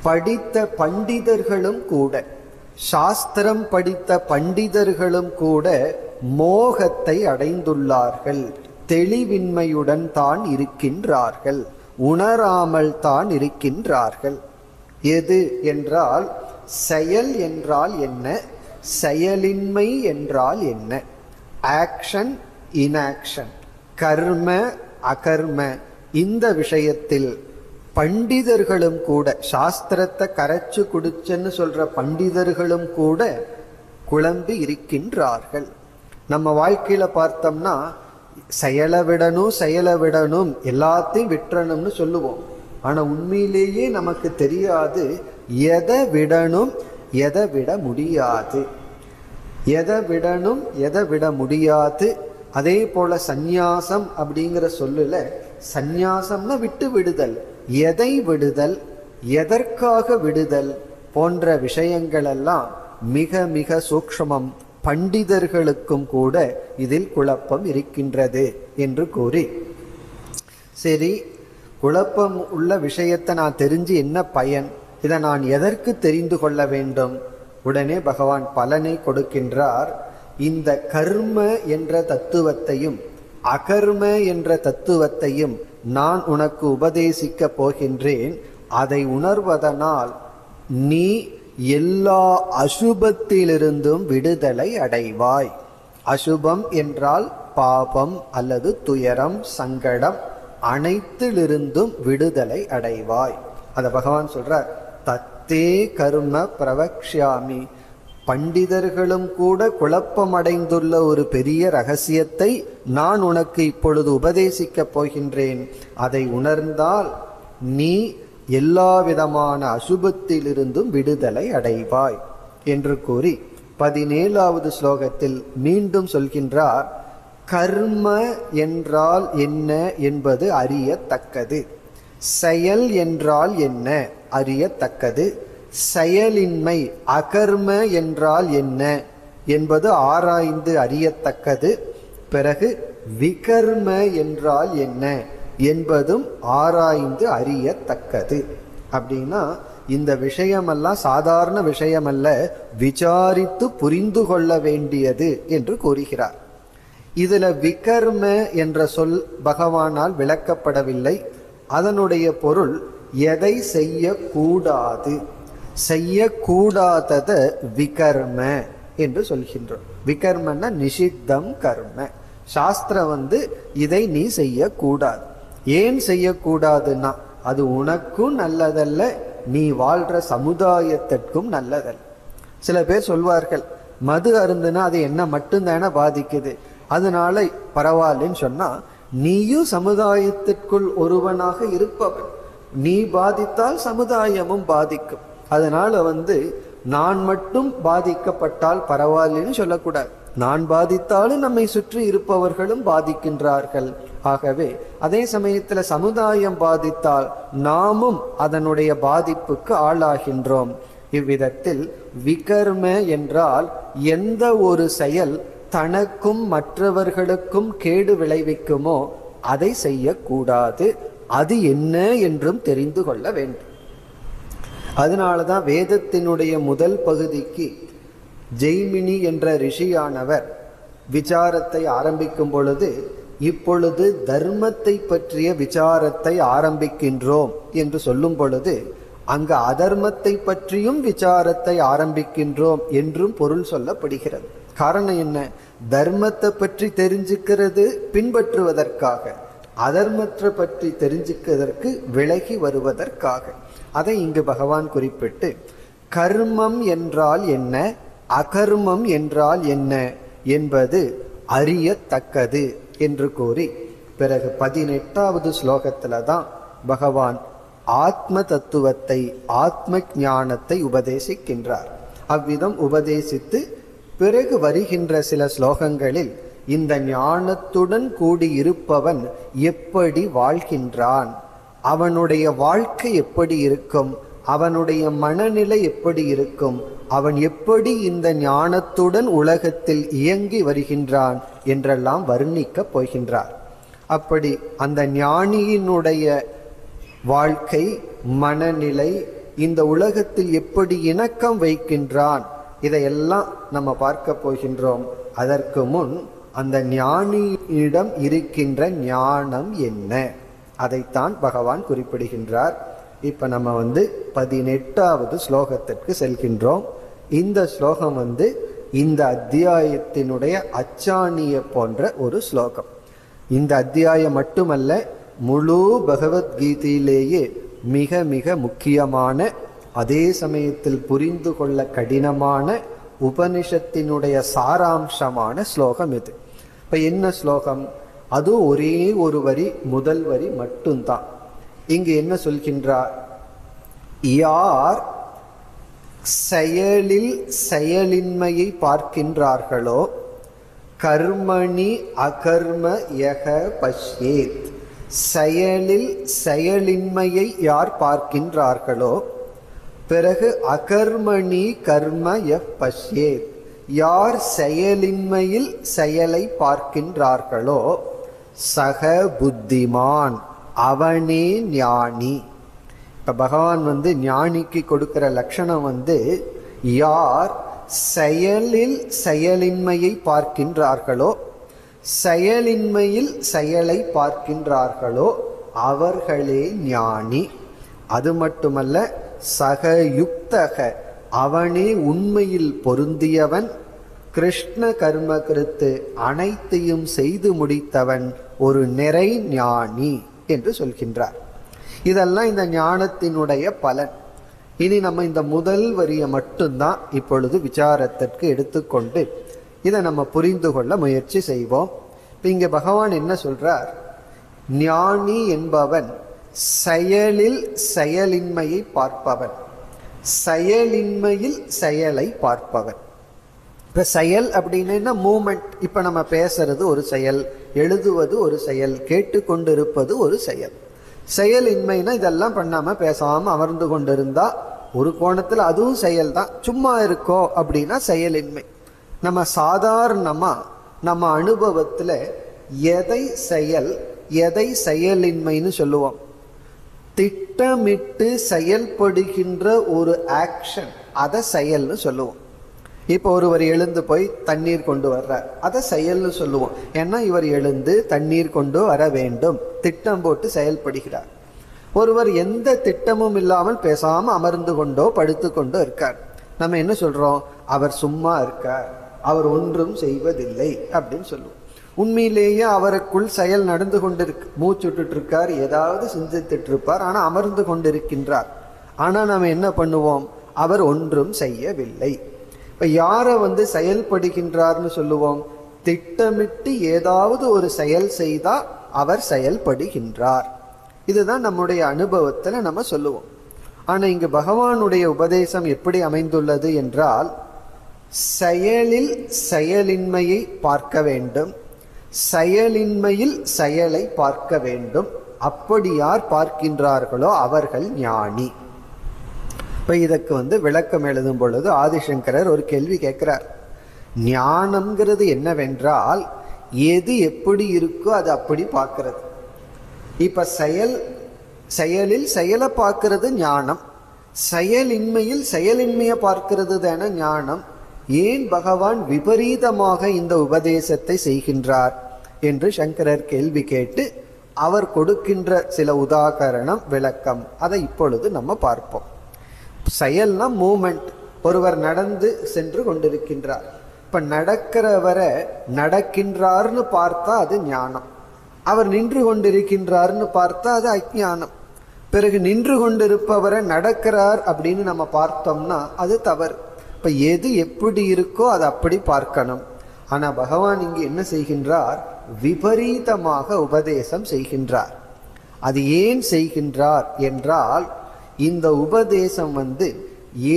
படித்த பண்டிதர்களும் கூட, சாஸ்திரம் படித்த பண்டிதர்களும் கூட மோகத்தை அடைந்துள்ளார்கள். தெளிவின்மையுடன் தான் இருக்கின்றார்கள், உணராமல் தான் இருக்கின்றார்கள். எது என்றால் செயல் என்றால் என்ன, செயலின்மை என்றால் என்ன, ஆக்ஷன் இன்ஆக்ஷன், கர்ம அகர்ம, இந்த விஷயத்தில் பண்டிதர்களும் கூட, சாஸ்திரத்தை கரைச்சு குடிச்சன்னு சொல்ற பண்டிதர்களும் கூட குழம்பி இருக்கின்றார்கள். நம்ம வாழ்க்கையில பார்த்தோம்னா செயலை விடணும் எல்லாத்தையும் விட்டுறணும்னு சொல்லுவோம். ஆனா உண்மையிலேயே நமக்கு தெரியாது எதை விடணும் எதை விட முடியாது, எதை விடணும் எதை விட முடியாது. அதே போல சந்நியாசம் அப்படிங்கிற சொல்லுல சந்நியாசம்னா விட்டு விடுதல், எதை விடுதல், எதற்காக விடுதல் போன்ற விஷயங்கள் எல்லாம் மிக மிக சூக்ஷ்மம். பண்டிதர்களுக்கும் கூட இதில் குழப்பம் இருக்கின்றது என்று கூறி, சரி குழப்பம் உள்ள விஷயத்தை நான் தெரிஞ்சு என்ன பயன், இதை நான் எதற்கு தெரிந்து கொள்ள வேண்டும்? உடனே பகவான் பலனை கொடுக்கின்றார். இந்த கர்ம என்ற தத்துவத்தையும் அகர்ம என்ற தத்துவத்தையும் நான் உனக்கு உபதேசிக்க போகின்றேன். அதை உணர்வதனால் நீ எல்லா அசுபத்திலிருந்தும் விடுதலை அடைவாய். அசுபம் என்றால் பாபம் அல்லது துயரம், சங்கடம், அனைத்திலிருந்தும் விடுதலை அடைவாய். அத பகவான் சொல்றார், தத்தே கர்ம பிரவக்ஷ்யாமி. பண்டிதர்களும் கூட குழப்பமடைந்துள்ள ஒரு பெரிய ரகசியத்தை நான் உனக்கு இப்பொழுது உபதேசிக்கப் போகின்றேன். அதை உணர்ந்தால் நீ எல்லா விதமான அசுபத்திலிருந்தும் விடுதலை அடைவாய் என்று கூறி 17வது ஸ்லோகத்தில் மீண்டும் சொல்கின்றார், கர்ம என்றால் என்ன என்பது அறியத்தக்கது, செயல் என்றால் என்ன அறியத்தக்கது, செயலின்மை அகர்ம என்றால் என்ன என்பது ஆராய்ந்து அறியத்தக்கது, பிறகு விகர்ம என்றால் என்ன என்பதும் ஆராய்ந்து அறியத்தக்கது. அப்படின்னா இந்த விஷயமெல்லாம் சாதாரண விஷயமல்ல, விசாரித்து புரிந்து கொள்ள வேண்டியது என்று கூறுகிறார். இதுல விகர்ம என்ற சொல் பகவானால் விளக்கப்படவில்லை. அதனுடைய பொருள் எதை செய்யக்கூடாது, செய்யக்கூடாதத விகர்ம என்று சொல்கின்றோம். விகர்மன்னா நிஷித்தம் கர்ம. சாஸ்திரம் இதை நீ செய்யக்கூடாது. ஏன் செய்யக்கூடாதுன்னா அது உனக்கும் நல்லதல்ல, நீ வாழ்ற சமுதாயத்திற்கும் நல்லதல்ல. சில பேர் சொல்வார்கள், மது அருந்துனா அது என்ன மட்டும்தானே பாதிக்குது, அதனால பரவாயில்லன்னு சொன்னா, நீயும் சமுதாயத்திற்குள் ஒருவனாக இருப்பவன், நீ பாதித்தால் சமுதாயமும் பாதிக்கும். அதனால நான் மட்டும் பாதிக்கப்பட்டால் பரவாயில்லைன்னு சொல்லக்கூடாது. நான் பாதித்தாலும் நம்மை சுற்றி இருப்பவர்களும் பாதிக்கின்றார்கள். ஆகவே அதே சமயத்துல சமுதாயம் பாதித்தால் நாமும் அதனுடைய பாதிப்புக்கு ஆளாகின்றோம். இவ்விதத்தில் விகர்ம என்றால் எந்த ஒரு செயல் தனக்கும் மற்றவர்களுக்கும் கேடு விளைவிக்குமோ அதை செய்யக்கூடாது. அது என்ன என்றும் தெரிந்து கொள்ள வேண்டும். அதனாலதான் வேதத்தினுடைய முதல் பகுதிக்கு ஜெய்மினி என்ற ரிஷியானவர் விசாரத்தை ஆரம்பிக்கும் பொழுது, இப்பொழுது தர்மத்தை பற்றிய விசாரத்தை ஆரம்பிக்கின்றோம் என்று சொல்லும் பொழுது, அங்கு அதர்மத்தை பற்றியும் விசாரத்தை ஆரம்பிக்கின்றோம் என்றும் பொருள் சொல்லப்படுகிறது. காரணம் என்ன? தர்மத்தை பற்றி தெரிஞ்சுக்கிறது பின்பற்றுவதற்காக, அதர்மத்தை பற்றி தெரிஞ்சுக்கிறதற்கு விலகி வருவதற்காக. அதை இங்கு பகவான் குறிப்பிட்டு, கர்மம் என்றால் என்ன, அகர்மம் என்றால் என்ன என்பது அறியத்தக்கது என்று கூறி, பிறகு 18வது ஸ்லோகத்துல தான் பகவான் ஆத்ம தத்துவத்தை, ஆத்ம ஞானத்தை உபதேசிக்கின்றார். அவ்விதம் உபதேசித்து பிறகு வருகின்ற சில ஸ்லோகங்களில் இந்த ஞானத்துடன் கூடியிருப்பவன் எப்படி வாழ்கின்றான், அவனுடைய வாழ்க்கை எப்படி இருக்கும், அவனுடைய மனநிலை எப்படி இருக்கும், அவன் எப்படி இந்த ஞானத்துடன் உலகத்தில் இயங்கி வருகின்றான் என்றெல்லாம் வர்ணிக்கப் போகின்றார். அப்படி அந்த ஞானியினுடைய வாழ்க்கை, மனநிலை, இந்த உலகத்தில் எப்படி இணக்கம் வைக்கின்றான், இதையெல்லாம் நம்ம பார்க்க போகின்றோம். அதற்கு முன் அந்த ஞானியிடம் இருக்கின்ற ஞானம் என்ன, அதைத்தான் பகவான் குறிப்பிடுகின்றார். இப்ப நம்ம 18வது ஸ்லோகத்திற்கு செல்கின்றோம். இந்த ஸ்லோகம் இந்த அத்தியாயத்தினுடைய அச்சாணிய போன்ற ஒரு ஸ்லோகம். இந்த அத்தியாயம் மட்டுமல்ல, முழு பகவத்கீதையிலேயே மிக மிக முக்கியமான, அதே சமயத்தில் புரிந்து கொள்ள கடினமான உபனிஷத்தினுடைய சாராம்சமான ஸ்லோகம் இது. இப்ப என்ன ஸ்லோகம்? அது ஒரே ஒரு வரி, முதல் வரி மட்டும்தான். இங்கு என்ன சொல்கின்றார்? யார் செயலில் செயலின்மையை பார்க்கின்றார்களோ, கர்மணி அகர்ம யக பஷ்யேத், செயலில் செயலின்மையை யார் பார்க்கின்றார்களோ, பிறகு அகர்மணி கர்ம யக் பஷ்யேத், யார் செயலின்மையில் செயலை பார்க்கின்றார்களோ, சக புத்திமான், அவனே ஞானி. இப்ப பகவான் ஞானிக்கு கொடுக்கிற லட்சணம் யார் செயலில் செயலின்மையை பார்க்கின்றார்களோ, செயலின்மையில் செயலை பார்க்கின்றார்களோ அவர்களே ஞானி. அது மட்டுமல்ல, சகயுக்தக, அவனே உண்மையில் பொருந்தியவன், கிருஷ்ண கர்ம கிருத்து, அனைத்தையும் செய்து முடித்தவன், ஒரு நிறை ஞானி என்று சொல்கின்றார். இதெல்லாம் இந்த ஞானத்தினுடைய பலன். இனி நம்ம இந்த முதல் வரியை மட்டும்தான் இப்பொழுது விசாரத்திற்கு எடுத்துக்கொண்டு இதை நம்ம புரிந்து கொள்ள முயற்சி செய்வோம். இங்க பகவான் என்ன சொல்றார்? ஞானி என்பவன் செயலில் செயலின்மையை பார்ப்பவன், செயலின்மையில் செயலை பார்ப்பவன். இப்ப செயல் அப்படின்னா மூமெண்ட். இப்ப நம்ம பேசுறது ஒரு செயல், எழுதுவது ஒரு செயல், கேட்டுக்கொண்டிருப்பது ஒரு செயல். செயலின்மைனா இதெல்லாம் பண்ணாம பேசாம அமர்ந்து கொண்டிருந்தா ஒரு கோணத்துல அதுவும் செயல் தான். சும்மா இருக்கோ அப்படின்னா செயலின்மை. நம்ம சாதாரணமா நம்ம அனுபவத்துல எதை செயல், எதை செயலின்மைன்னு சொல்லுவோம்? திட்டமிட்டு செயல்படுகின்ற ஒரு ஆக்ஷன், அதை செயல்னு சொல்லுவோம். இப்போ ஒருவர் எழுந்து போய் தண்ணீர் கொண்டு வர்றார், அதை செயல்னு சொல்லுவோம். ஏன்னா இவர் எழுந்து தண்ணீர் கொண்டு வர வேண்டும், திட்டம் போட்டு செயல்படுகிறார். ஒருவர் எந்த திட்டமும் இல்லாமல் பேசாம அமர்ந்து கொண்டோ படுத்து கொண்டோ இருக்கார், நம்ம என்ன சொல்றோம்? அவர் சும்மா இருக்கார், அவர் ஒன்றும் செய்வதில்லை அப்படின்னு சொல்லுவோம். உண்மையிலேயே அவருக்குள் செயல் நடந்து கொண்டிருக்கு, மூச்சுட்டு இருக்கார், ஏதாவது சிந்தித்துட்டு இருப்பார், ஆனா அமர்ந்து கொண்டிருக்கின்றார். ஆனா நம்ம என்ன பண்ணுவோம்? அவர் ஒன்றும் செய்யவில்லை. இப்ப யாரை செயல்படுகின்றார்னு சொல்லுவோம்? திட்டமிட்டு ஏதாவது ஒரு செயல் செய்தா அவர் செயல்படுகின்றார். இதுதான் நம்முடைய அனுபவத்துல நம்ம சொல்லுவோம். ஆனா இங்கு பகவானுடைய உபதேசம் எப்படி அமைந்துள்ளது என்றால், செயலில் செயலின்மையை பார்க்க வேண்டும், செயலின்மையில் செயலை பார்க்க வேண்டும். அப்படி யார் பார்க்கின்றார்களோ அவர்கள் ஞானி. இப்ப இதற்கு விளக்கம் எழுதும் பொழுது ஆதிசங்கரர் ஒரு கேள்வி கேட்கிறார். ஞானம்ங்கிறது என்னவென்றால், எது எப்படி இருக்கோ அது அப்படி பார்க்கிறது. இப்ப செயலில் செயலை பார்க்கிறது ஞானம், செயலின்மையில் செயலின்மையை பார்க்கிறது தானே ஞானம். ஏன் பகவான் விபரீதமாக இந்த உபதேசத்தை செய்கின்றார் என்று சங்கரர் கேள்வி கேட்டு அவர் கொடுக்கின்ற சில உதாகரணம், விளக்கம், அதை இப்பொழுது நம்ம பார்ப்போம். செயல்னா மூமெண்ட். ஒருவர் நடந்து சென்று கொண்டிருக்கின்றார். இப்ப நடக்கிறவரை நடக்கின்றார்னு பார்த்தா அது ஞானம், அவர் நின்று கொண்டிருக்கின்றார்னு பார்த்தா அது அஞ்ஞானம். பிறகு நின்று கொண்டிருப்பவரை நடக்கிறார் அப்படின்னு நம்ம பார்த்தோம்னா அது தவறு. இப்ப எது எப்படி இருக்கோ அதை அப்படி பார்க்கணும். ஆனா பகவான் இங்கு என்ன செய்கின்றார்? விபரீதமாக உபதேசம் செய்கின்றார். அது ஏன் செய்கின்றார் என்றால், இந்த உபதேசம்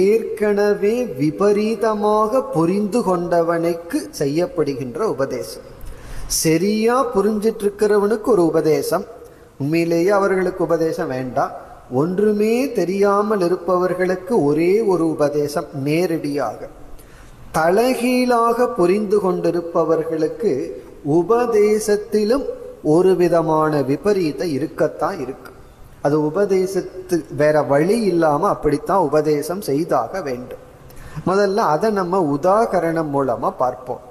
ஏற்கனவே விபரீதமாக புரிந்து கொண்டவனுக்கு செய்யப்படுகின்ற உபதேசம். சரியா புரிஞ்சிட்டு இருக்கிறவனுக்கு ஒரு உபதேசம், உண்மையிலேயே அவர்களுக்கு உபதேசம் வேண்டாம். ஒன்றுமே தெரியாமல் இருப்பவர்களுக்கு ஒரே ஒரு உபதேசம் நேரடியாக. தலைகீழாக புரிந்து கொண்டிருப்பவர்களுக்கு உபதேசத்திலும் ஒரு விதமான விபரீதம் இருக்கத்தான் இருக்கு. அது உபதேசத்து வேற வழி இல்லாம அப்படித்தான் உபதேசம் செய்தாக வேண்டும். முதல்ல அதை நம்ம உதாகரணம் மூலமா பார்ப்போம்.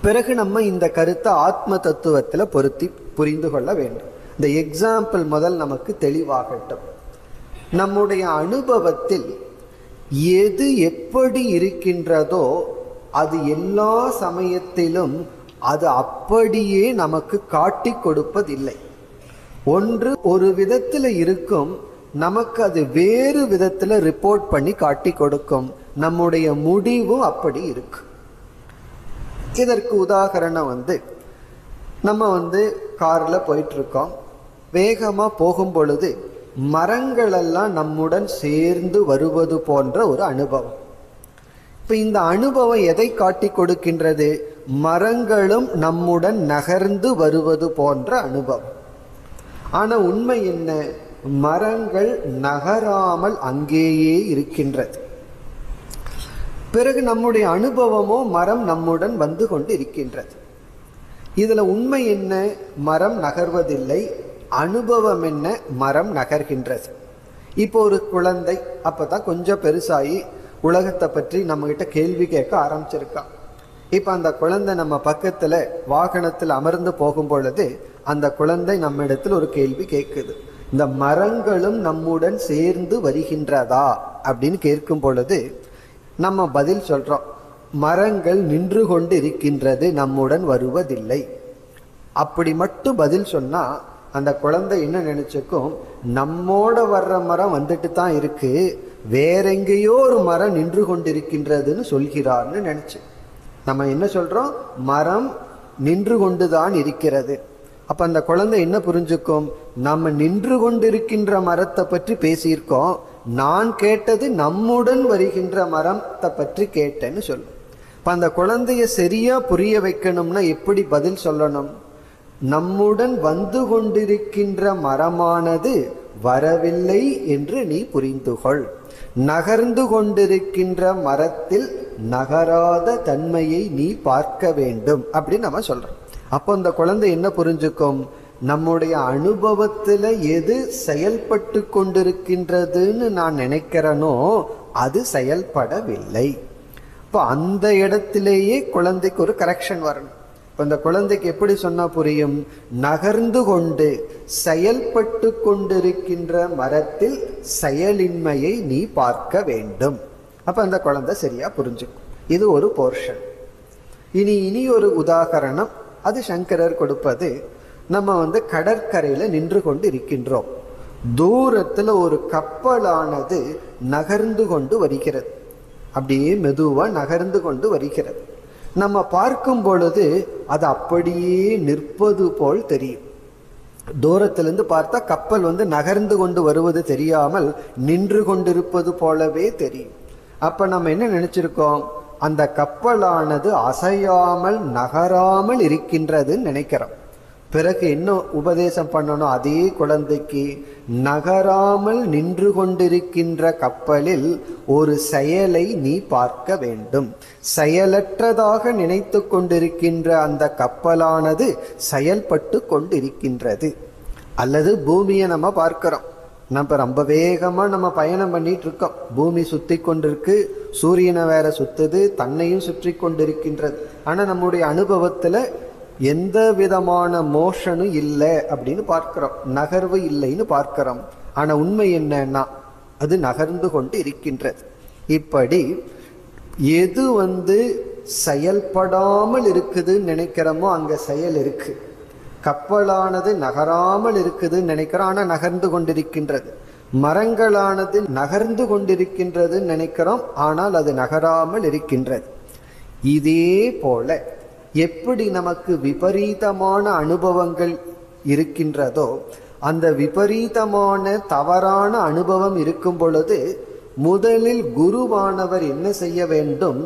பிறகு நம்ம இந்த கருத்தை ஆத்ம தத்துவத்துல பொருத்தி புரிந்து கொள்ள வேண்டும். இந்த எக்ஸாம்பிள் முதல் நமக்கு தெளிவாகட்டும். நம்முடைய அனுபவத்தில் எது எப்படி இருக்கின்றதோ அது எல்லா சமயத்திலும் அது அப்படியே நமக்கு காட்டி கொடுப்பதில்லை. ஒன்று ஒரு விதத்துல இருக்கும், நமக்கு அது வேறு விதத்துல ரிப்போர்ட் பண்ணி காட்டி கொடுக்கும். நம்முடைய முடிவும் அப்படி இருக்கு. இதற்கு உதாரணம் நம்ம கார்ல போயிட்டு இருக்கோம். வேகமா போகும் பொழுது மரங்கள் எல்லாம் நம்முடன் சேர்ந்து வருவது போன்ற ஒரு அனுபவம். இப்ப இந்த அனுபவம் எதை காட்டி கொடுக்கின்றது? மரங்களும் நம்முடன் நகர்ந்து வருவது போன்ற அனுபவம். ஆனா உண்மை என்ன? மரங்கள் நகராமல் அங்கேயே இருக்கின்றது. பிறகு நம்முடைய அனுபவமோ மரம் நம்முடன் வந்து கொண்டு இருக்கின்றது. இதுல உண்மை என்ன? மரம் நகர்வதில்லை. அனுபவம் என்ன? மரம் நகர்கின்றது. இப்போ ஒரு குழந்தை அப்பதான் கொஞ்சம் பெருசாகி உலகத்தை பற்றி நம்ம கிட்ட கேள்வி கேட்க ஆரம்பிச்சிருக்கான். இப்ப அந்த குழந்தை நம்ம பக்கத்துல வாகனத்தில் அமர்ந்து போகும் பொழுது அந்த குழந்தை நம்ம இடத்துல ஒரு கேள்வி கேட்குது. இந்த மரங்களும் நம்முடன் சேர்ந்து வருகின்றதா அப்படின்னு கேட்கும் பொழுது நம்ம பதில் சொல்றோம், மரங்கள் நின்று கொண்டு இருக்கின்றது, நம்முடன் வருவதில்லை. அப்படி மட்டும் பதில் சொன்னா அந்த குழந்தை என்ன நினைச்சுக்கும்? நம்மோட வர்ற மரம் வந்துட்டு தான் இருக்கு, வேற எங்கேயோ ஒரு மரம் நின்று கொண்டிருக்கின்றதுன்னு சொல்கிறார்னு நினைச்சு. நம்ம என்ன சொல்றோம்? மரம் நின்று கொண்டுதான் இருக்கிறது. அப்ப அந்த குழந்தை என்ன புரிஞ்சுக்கும்? நம்ம நின்று கொண்டிருக்கின்ற மரத்தை பற்றி பேசியிருக்கோம், நான் கேட்டது நம்முடன் வருகின்ற மரத்தை பற்றி கேட்டேன்னு சொல்லும். இப்ப அந்த குழந்தைய சரியா புரிய வைக்கணும்னா எப்படி பதில் சொல்லணும்? நம்முடன் வந்து கொண்டிருக்கின்ற மரமானது வரவில்லை என்று நீ புரிந்துகொள். நகர்ந்து கொண்டிருக்கின்ற மரத்தில் நகராத தன்மையை நீ பார்க்க வேண்டும் அப்படின்னு நம்ம சொல்றோம். அப்போ அந்த குழந்தை என்ன புரிஞ்சுக்கும்? நம்முடைய அனுபவத்துல எது செயல்பட்டு கொண்டிருக்கின்றதுன்னு நான் நினைக்கிறேனோ அது செயல்படவில்லை. இப்போ அந்த இடத்திலேயே குழந்தைக்கு ஒரு கரெக்ஷன் வரணும். இப்போ இந்த குழந்தைக்கு எப்படி சொன்னா புரியும்? நகர்ந்து கொண்டு செயல்பட்டு கொண்டிருக்கின்ற மரத்தில் செயலின்மையை நீ பார்க்க வேண்டும். அப்ப அந்த குழந்தை சரியா புரிஞ்சுக்கும். இது ஒரு போர்ஷன். இனி ஒரு உதாகரணம், அது சங்கரர் கொடுப்பது. நம்ம கடற்கரையில நின்று கொண்டு இருக்கின்றோம். தூரத்துல ஒரு கப்பலானது நகர்ந்து கொண்டு வருகிறது. அப்படியே மெதுவா நகர்ந்து கொண்டு வருகிறது. நம்ம பார்க்கும் பொழுது அது அப்படியே நிற்பது போல் தெரியும். தூரத்திலிருந்து பார்த்தா கப்பல் நகர்ந்து கொண்டு வருவது தெரியாமல் நின்று கொண்டிருப்பது போலவே தெரியும். அப்ப நம்ம என்ன நினைச்சிருக்கோம்? அந்த கப்பலானது அசையாமல் நகராமல் இருக்கின்றதுன்னு நினைக்கிறோம். பிறகு என்ன உபதேசம் பண்ணணும்? அதே குழந்தைக்கு நகராமல் நின்று கொண்டிருக்கின்ற கப்பலில் ஒரு செயலை நீ பார்க்க வேண்டும். செயலற்றதாக நினைத்து கொண்டிருக்கின்ற அந்த கப்பலானது செயல்பட்டு கொண்டிருக்கின்றது. அல்லது பூமியை நம்ம பார்க்கிறோம். நம்ம ரொம்ப வேகமா நம்ம பயணம் பண்ணிட்டு இருக்கோம். பூமி சுத்தி கொண்டிருக்கு, சூரியனை வேற சுத்துது, தன்னையும் சுற்றி கொண்டிருக்கின்றது. ஆனா நம்முடைய அனுபவத்துல எந்த விதமான மோஷனும் இல்லை அப்படின்னு பார்க்கிறோம், நகர்வு இல்லைன்னு பார்க்கிறோம். ஆனா உண்மை என்னன்னா அது நகர்ந்து கொண்டு இருக்கின்றது. இப்படி எது செயல்படாமல் இருக்குதுன்னு நினைக்கிறோமோ அங்க செயல் இருக்கு. கப்பலானது நகராமல் இருக்குதுன்னு நினைக்கிறோம், ஆனா நகர்ந்து கொண்டிருக்கின்றது. மரங்களானது நகர்ந்து கொண்டிருக்கின்றது நினைக்கிறோம், ஆனால் அது நகராமல் இருக்கின்றது. இதே போல எப்படி நமக்கு விபரீதமான அனுபவங்கள் இருக்கின்றதோ, அந்த விபரீதமான தவறான அனுபவம் இருக்கும் பொழுது முதலில் குருவானவர் என்ன செய்ய வேண்டும்,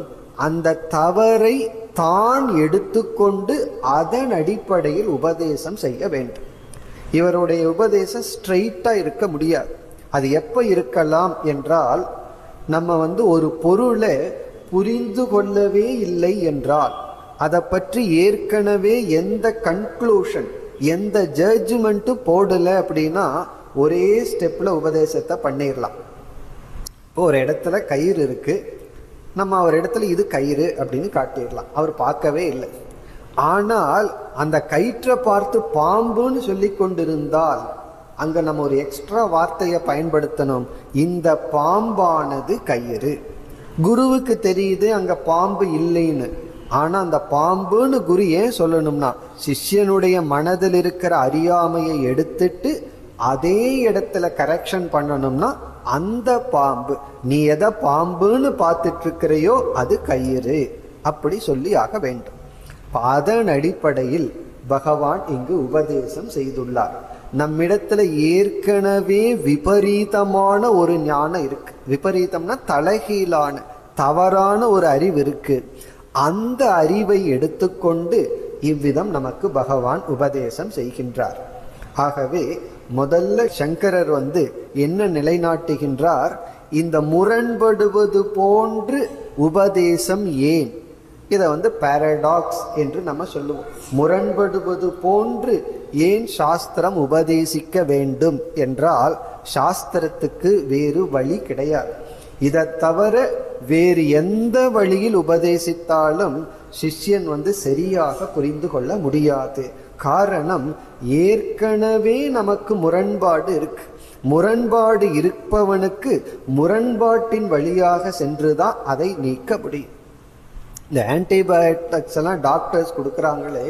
அந்த தவறை தான் எடுத்துக்கொண்டு அதன் அடிப்படையில் உபதேசம் செய்ய வேண்டும். இவருடைய உபதேசம் ஸ்ட்ரெயிட்டா இருக்க முடியாது. அது எப்ப இருக்கலாம் என்றால், நம்ம ஒரு பொருளை புரிந்து கொள்ளவே இல்லை என்றால், அதை பற்றி ஏற்கனவே எந்த கன்க்ளூஷன் எந்த ஜட்ஜ்மெண்ட்டும் போடல அப்படின்னா ஒரே ஸ்டெப்ல உபதேசத்தை பண்ணிடலாம். இப்போ ஒரு இடத்துல கயிறு இருக்கு, நம்ம ஒரு இடத்துல இது கயிறு அப்படின்னு காட்டிடலாம், அவர் பார்க்கவே இல்லை. ஆனால் அந்த கயிற்றை பார்த்து பாம்புன்னு சொல்லி கொண்டிருந்தால் அங்க நம்ம ஒரு எக்ஸ்ட்ரா வார்த்தையை பயன்படுத்தணும், இந்த பாம்பானது கயிறு. குருவுக்கு தெரியுது அங்க பாம்பு இல்லைன்னு, ஆனா அந்த பாம்புன்னு குரு ஏன் சொல்லணும்னா, சிஷ்யனுடைய மனதில் இருக்கிற அறியாமையை எடுத்துட்டு அதே இடத்துல கரெக்ஷன் பண்ணணும்னா, அந்த பாம்பு நீ எதை பாம்புன்னு பார்த்துட்டு இருக்கிறையோ அது கயிறு அப்படி சொல்லி ஆக வேண்டும். அதன் அடிப்படையில் பகவான் இங்கு உபதேசம் செய்துள்ளார். நம்மிடத்துல ஏற்கனவே விபரீதமான ஒரு ஞானம் இருக்கு, விபரீதம்னா தலைகீழான தவறான ஒரு அறிவு இருக்கு. அந்த அறிவை எடுத்துக்கொண்டு இவ்விதம் நமக்கு பகவான் உபதேசம் செய்கின்றார். ஆகவே முதல்ல சங்கரர் என்ன நிலைநாட்டுகின்றார், இந்த முரண்படுவது போன்று உபதேசம் ஏன், இதை பாரடாக்ஸ் என்று நம்ம சொல்லுவோம். முரண்படுவது போன்று ஏன் சாஸ்திரம் உபதேசிக்க வேண்டும் என்றால், சாஸ்திரத்துக்கு வேறு வழி கிடையாது. இதை தவிர வேறு எந்த வழியில் உபதேசித்தாலும் சிஷ்யன் சரியாக புரிந்து கொள்ள முடியாது. காரணம், ஏற்கனவே நமக்கு முரண்பாடு இருக்கு. முரண்பாடு இருப்பவனுக்கு முரண்பாட்டின் வழியாக சென்றுதான் அதை நீக்க முடியும். இந்த ஆன்டிபயோட்டிக்ஸ் எல்லாம் டாக்டர்ஸ் கொடுக்குறாங்களே,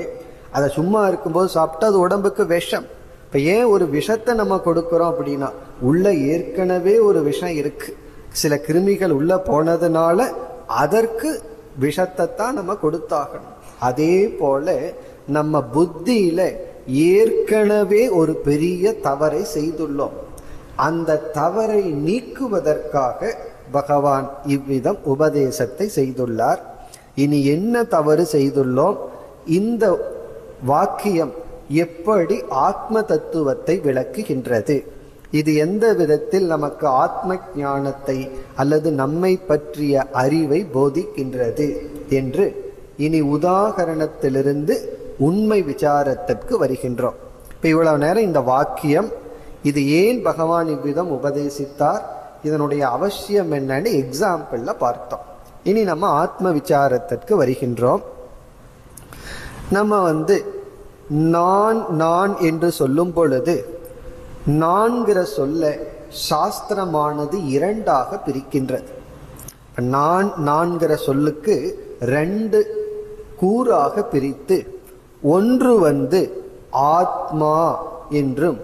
அதை சும்மா இருக்கும்போது சாப்பிட்டா அது உடம்புக்கு விஷம். இப்போ ஏன் ஒரு விஷத்தை நம்ம கொடுக்குறோம் அப்படின்னா, உள்ள ஏற்கனவே ஒரு விஷம் இருக்கு, சில கிருமிகள் உள்ள போனதுனால அதற்கு விஷத்தை தான் நம்ம கொடுத்தாகணும். அதே போல நம்ம புத்தியில ஏற்கனவே ஒரு பெரிய தவறை செய்துள்ளோம். அந்த தவறை நீக்குவதற்காக பகவான் இவ்விதம் உபதேசத்தை செய்துள்ளார். இனி என்ன தவறு செய்துள்ளோம், இந்த வாக்கியம் எப்படி ஆத்ம தத்துவத்தை விளக்குகின்றது, இது எந்த விதத்தில் நமக்கு ஆத்ம ஞானத்தை அல்லது நம்மை பற்றிய அறிவை போதிக்கின்றது என்று இனி உதாகரணத்திலிருந்து உண்மை விசாரத்திற்கு வருகின்றோம். இப்போ இவ்வளவு நேரம் இந்த வாக்கியம், இது ஏன் பகவான் இவ்விதம் உபதேசித்தார், இதனுடைய அவசியம் என்னன்னு எக்ஸாம்பிள்ல பார்த்தோம். இனி நம்ம ஆத்ம விசாரத்திற்கு வருகின்றோம். நம்ம நான் நான் என்று சொல்லும் பொழுது, நான்கிற சொல்ல சாஸ்திரமானது இரண்டாக பிரிக்கின்றது. நான் நான்கிற சொல்லுக்கு ரெண்டு கூறாக பிரித்து, ஒன்று ஆத்மா என்றும்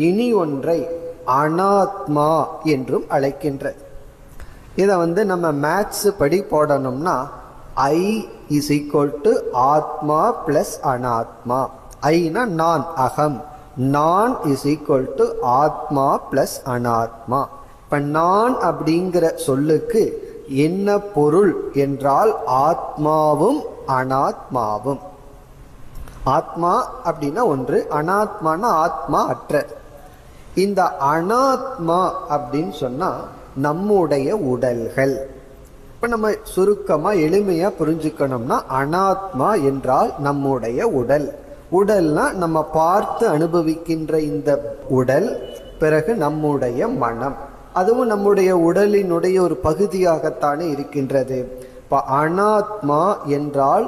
இனி ஒன்றை அனாத்மா என்றும் அழைக்கின்றது. இதை நம்ம மேத்ஸ் படி போடணும்னா, ஐ இஸ் ஈக்குவல் டு ஆத்மா பிளஸ் அனாத்மா. ஐனா நான், அகம். நான் இஸ் ஈக்குவல் டு ஆத்மா பிளஸ் அனாத்மா. இப்ப நான் அப்படிங்கிற சொல்லுக்கு என்ன பொருள் என்றால், ஆத்மாவும் அனாத்மாவும். ஆத்மா அப்படின்னா ஒன்று, அனாத்மானா ஆத்மா அற்ற. இந்த அனாத்மா அப்படின்னு சொன்னா நம்முடைய உடல்கள். இப்ப நம்ம சுருக்கமா எளிமையா புரிஞ்சுக்கணும்னா, அனாத்மா என்றால் நம்முடைய உடல். உடல்னா நம்ம பார்த்து அனுபவிக்கின்ற இந்த உடல், பிறகு நம்முடைய மனம், அதுவும் நம்முடைய உடலினுடைய ஒரு பகுதியாகத்தானே இருக்கின்றது. இப்ப அனாத்மா என்றால்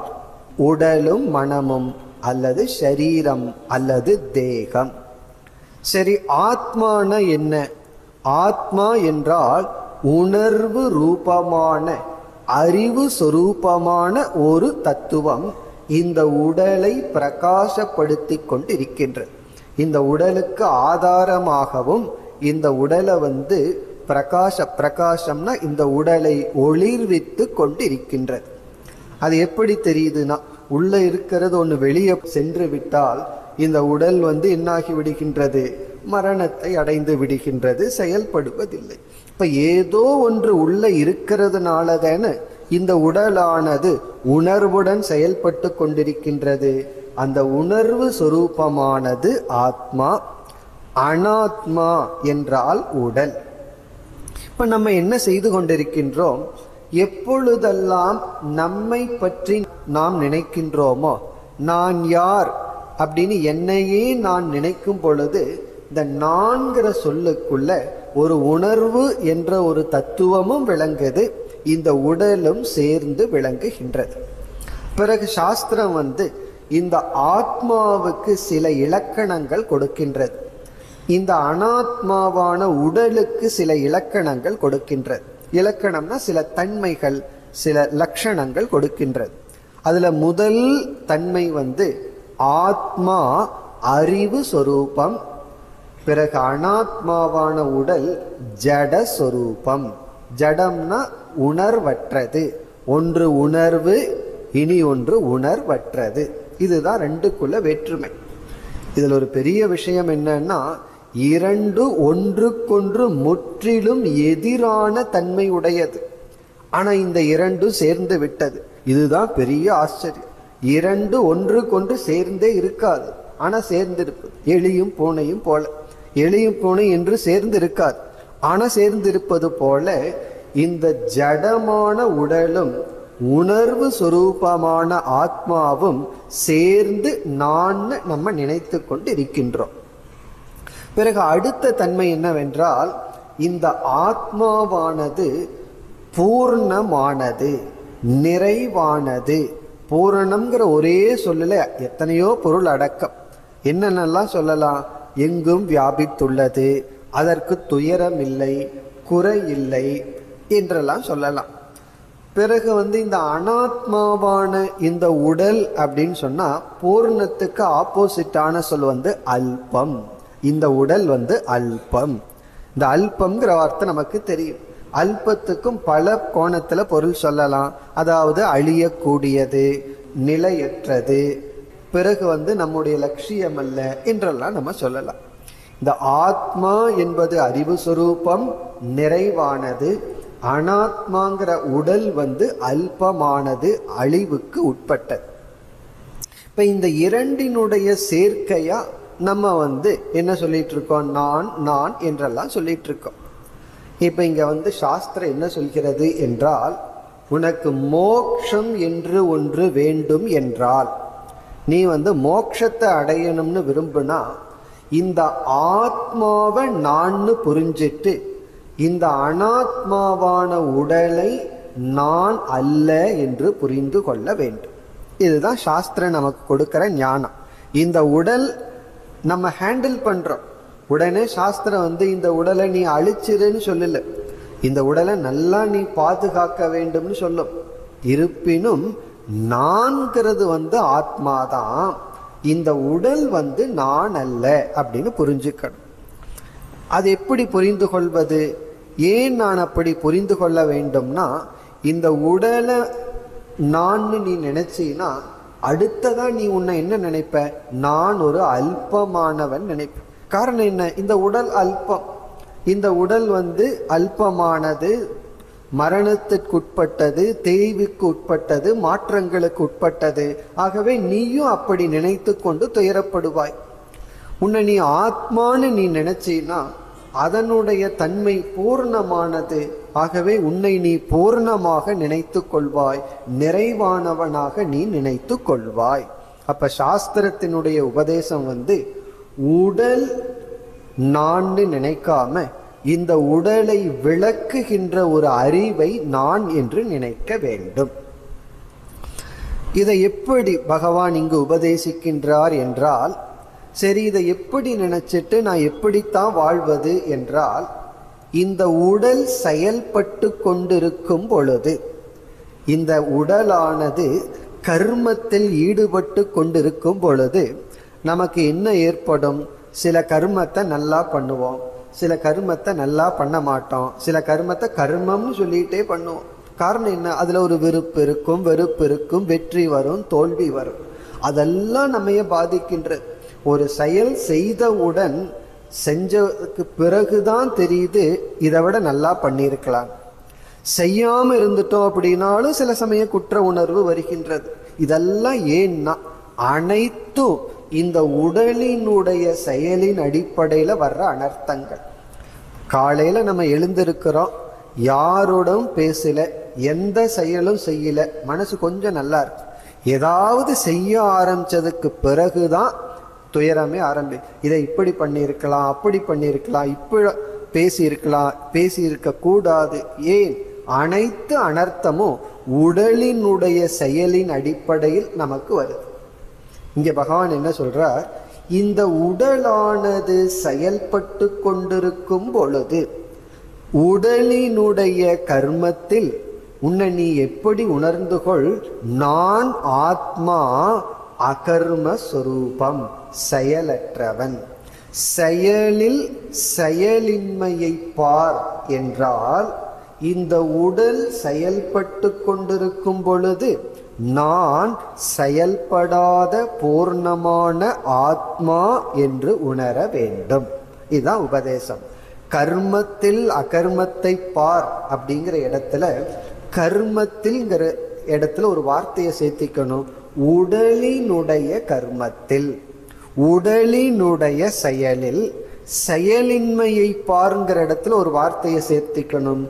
உடலும் மனமும் அல்லது சரீரம் அல்லது தேகம். சரி, ஆத்மான என்ன? ஆத்மா என்றால் உணர்வு ரூபமான, அறிவு சொரூபமான ஒரு தத்துவம் இந்த உடலை பிரகாசப்படுத்தி கொண்டிருக்கின்றது. இந்த உடலுக்கு ஆதாரமாகவும் இந்த உடலை பிரகாசம்னா இந்த உடலை ஒளிர்வித்து கொண்டு இருக்கின்றது. அது எப்படி தெரியுதுன்னா, உள்ள இருக்கிறது ஒன்று வெளியே சென்று விட்டால் இந்த உடல் என்னாகி விடுகின்றது, மரணத்தை அடைந்து விடுகின்றது, செயல்படுவதில்லை. இப்ப ஏதோ ஒன்று உள்ள இருக்கிறதுனால தானே இந்த உடலானது உணர்வுடன் செயல்பட்டு கொண்டிருக்கின்றது. அந்த உணர்வு சொரூபமானது ஆத்மா. அனாத்மா என்றால் உடல். இப்ப நம்ம என்ன செய்து கொண்டிருக்கின்றோம், எப்பொழுதெல்லாம் நம்மை பற்றி நாம் நினைக்கின்றோமோ, நான் யார் அப்படின்னு என்னையே நான் நினைக்கும் பொழுது இந்த நான்கிற சொல்லுக்குள்ள ஒரு உணர்வு என்ற ஒரு தத்துவமும் விளங்குது, இந்த உடலும் சேர்ந்து விளங்குகின்றது. பிறகு சாஸ்திரம் இந்த ஆத்மாவுக்கு சில இலக்கணங்கள் கொடுக்கின்றது, இந்த அனாத்மாவான உடலுக்கு சில இலக்கணங்கள் கொடுக்கின்றது. இலக்கணம்னா சில தன்மைகள், சில லட்சணங்கள் கொடுக்கின்றது. அதுல முதல் தன்மை ஆத்மா அறிவு சொரூபம். பிறகு அனாத்மாவான உடல் ஜட சொரூபம். ஜடம்னா உணர்வற்றது, ஒன்று உணர்வு, இனி ஒன்று உணர்வற்றது. இதுதான் ரெண்டுக்குள்ள வேற்றுமை. இதுல ஒரு பெரிய விஷயம் என்னன்னா, இரண்டு ஒன்றுக்கொன்று முற்றிலும் எதிரான தன்மை உடையது. ஆனா இந்த இரண்டும் சேர்ந்து விட்டது. இதுதான் பெரிய ஆச்சரியம். இரண்டு ஒன்றுக்கொன்று சேர்ந்தே இருக்காது, ஆனா சேர்ந்து இருப்பது. எலியும் பூனையும் போல, எலியும் பூனை என்று சேர்ந்து இருக்காது, ஆனா சேர்ந்து இருப்பது போல இந்த ஜடமான உடலும் உணர்வு சொரூபமான ஆத்மாவும் சேர்ந்து நான் நம்ம நினைத்து கொண்டு இருக்கின்றோம். பிறகு அடுத்த தன்மை என்னவென்றால், இந்த ஆத்மாவானது பூர்ணமானது, நிறைவானது. பூரணம்ங்கிற ஒரே சொல்லல எத்தனையோ பொருள் அடக்கம். என்னென்னலாம் சொல்லலாம், எங்கும் வியாபித்துள்ளது, அதற்கு துயரம் இல்லை, குறை இல்லை என்றெல்லாம் சொல்லலாம். பிறகு இந்த அனாத்மாவான இந்த உடல் அப்படின்னு சொன்னா பூர்ணத்துக்கு ஆப்போசிட்டான சொல் அல்பம். இந்த உடல் அல்பம். இந்த அல்பம்ங்கிற வார்த்தை நமக்கு தெரியும். அல்பத்துக்கும் பல கோணத்துல பொருள் சொல்லலாம். அதாவது அழியக்கூடியது, நிலையற்றது, பிறகு நம்முடைய லட்சியம் அல்ல என்றெல்லாம் நம்ம சொல்லலாம். இந்த ஆத்மா என்பது அறிவு சொரூபம், நிறைவானது. அனாத்மாங்கிற உடல் அல்பமானது, அழிவுக்கு உட்பட்டது. இப்ப இந்த இரண்டினுடைய சேர்க்கையா நம்ம என்ன சொல்லிட்டு இருக்கோம், நான் நான் என்றெல்லாம் சொல்லிட்டு இருக்கோம். இப்ப இங்க சாஸ்திரம் என்ன சொல்கிறது என்றால், உனக்கு மோக்ஷம் என்று ஒன்று வேண்டும் என்றால், நீ மோட்சத்தை அடையணும்னு விரும்புனா இந்த ஆத்மாவை நான் புரிஞ்சிட்டு இந்த அனாத்மாவான உடலை நான் அல்ல என்று புரிந்து கொள்ள வேண்டும். இதுதான் சாஸ்திரம் நமக்கு கொடுக்கிற ஞானம். இந்த உடல் நம்ம ஹேண்டில் பண்றோம். உடனே சாஸ்திரம் இந்த உடலை நீ அழிச்சிருன்னு சொல்லல, இந்த உடலை நல்லா நீ பாதுகாக்க வேண்டும்னு சொல்லும். இருப்பினும் நான்கிறது ஆத்மாதான், இந்த உடல் நான் அல்ல அப்படின்னு புரிஞ்சுக்கணும். அது எப்படி புரிந்து கொள்வது? ஏன் நான் அப்படி புரிந்து கொள்ள வேண்டும்னா, இந்த உடலை நான் நீ நினைச்சீன்னா அடுத்ததா நீ உன்னை என்ன நினைப்ப, நான் ஒரு அல்பமானவன் நினைப்ப. காரணம் என்ன, இந்த உடல் அல்பம். இந்த உடல் அல்பமானது, மரணத்திற்குட்பட்டது, தேய்வுக்கு உட்பட்டது, மாற்றங்களுக்கு உட்பட்டது. ஆகவே நீயும் அப்படி நினைத்து கொண்டு துயரப்படுவாய். உன்னை நீ ஆத்மான்னு நீ நினைச்சீன்னா அதனுடைய தன்மை பூர்ணமானது. ஆகவே உன்னை நீ பூர்ணமாக நினைத்து கொள்வாய், நிறைவானவனாக நீ நினைத்து கொள்வாய். அப்ப சாஸ்திரத்தினுடைய உபதேசம் உடல் நான் நினைக்காம இந்த உடலை விளக்குகின்ற ஒரு அறிவை நான் என்று நினைக்க வேண்டும். இதை எப்படி பகவான் இங்கு உபதேசிக்கின்றார் என்றால், சரி இதை எப்படி நினைச்சிட்டு நான் எப்படித்தான் வாழ்வது என்றால், இந்த உடல் செயல்பட்டு கொண்டிருக்கும் பொழுது, இந்த உடலானது கர்மத்தில் ஈடுபட்டு கொண்டிருக்கும் பொழுது நமக்கு என்ன ஏற்படும்? சில கர்மத்தை நல்லா பண்ணுவோம், சில கர்மத்தை நல்லா பண்ண மாட்டோம், சில கர்மத்தை கர்மம்னு சொல்லிட்டே பண்ணுவோம். காரணம் என்ன? அதுல ஒரு விருப்பு இருக்கும், வெறுப்பு இருக்கும், வெற்றி வரும், தோல்வி வரும். அதெல்லாம் நம்மைய பாதிக்கின்றது. ஒரு செயல் செய்தவுடன் செஞ்சதுக்கு பிறகுதான் தெரியுது இதை விட நல்லா பண்ணியிருக்கலாம். செய்யாம இருந்துட்டோம் அப்படின்னாலும் சில சமயம் குற்ற உணர்வு வருகின்றது. இதெல்லாம் ஏன்னா அனைத்தும் இந்த உடலினுடைய செயலின் அடிப்படையில வர்ற அனர்த்தங்கள். காலையில நம்ம எழுந்திருக்கிறோம், யாரோடும் பேசல, எந்த செயலும் செய்யல, மனசு கொஞ்சம் நல்லா இருக்கு. ஏதாவது செய்ய ஆரம்பிச்சதுக்கு பிறகுதான் துயரமே இதை இப்படி பண்ணியிருக்கலாம், அப்படி பண்ணியிருக்கலாம், இப்படி பேசியிருக்க கூடாது. ஏன்? அனைத்து அனர்த்தமும் உடலினுடைய செயலின் அடிப்படையில் நமக்கு வருது. இங்க பகவான் என்ன சொல்றார்? இந்த உடலானது செயல்பட்டு கொண்டிருக்கும் பொழுது உடலினுடைய கர்மத்தில் உன்னை நீ எப்படி உணர்ந்து கொள்? நான் ஆத்மா அகர்ம ஸ்வரூபம், செயலற்றவன். செயலில் செயலின்மையை பார் என்றால், இந்த உடல் செயல்பட்டு கொண்டிருக்கும் பொழுது நான் செயல்படாத பூர்ணமான ஆத்மா என்று உணர வேண்டும். இதுதான் உபதேசம். கர்மத்தில் அகர்மத்தை பார் அப்படிங்கிற இடத்துல, கர்மத்தில்ங்கிற இடத்துல ஒரு வார்த்தையை சேர்த்திக்கணும். உடலினுடைய கர்மத்தில், உடலினுடைய செயலில் செயலின்மையை பாருங்கிற இடத்துல ஒரு வார்த்தையை சேர்த்திக்கணும்.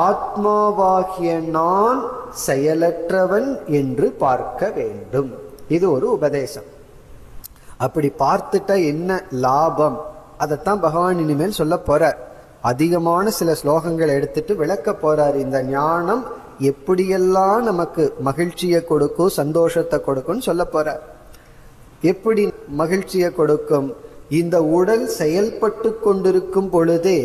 ஆத்மாவாகிய நான் செயலற்றவன் என்று பார்க்க வேண்டும். இது ஒரு உபதேசம். அப்படி பார்த்துட்டா என்ன லாபம்? அதைத்தான் பகவான் இனிமேல் சொல்ல போறார். அதிகமான சில ஸ்லோகங்கள் எடுத்துட்டு விளக்க போறார். இந்த ஞானம் எப்படியெல்லாம் நமக்கு மகிழ்ச்சியை கொடுக்கும், சந்தோஷத்தை கொடுக்கும் சொல்ல போறார். எப்படி மகிழ்ச்சியை கொடுக்கும்? இந்த உடல் செயல்பட்டு கொண்டிருக்கும் பொழுதே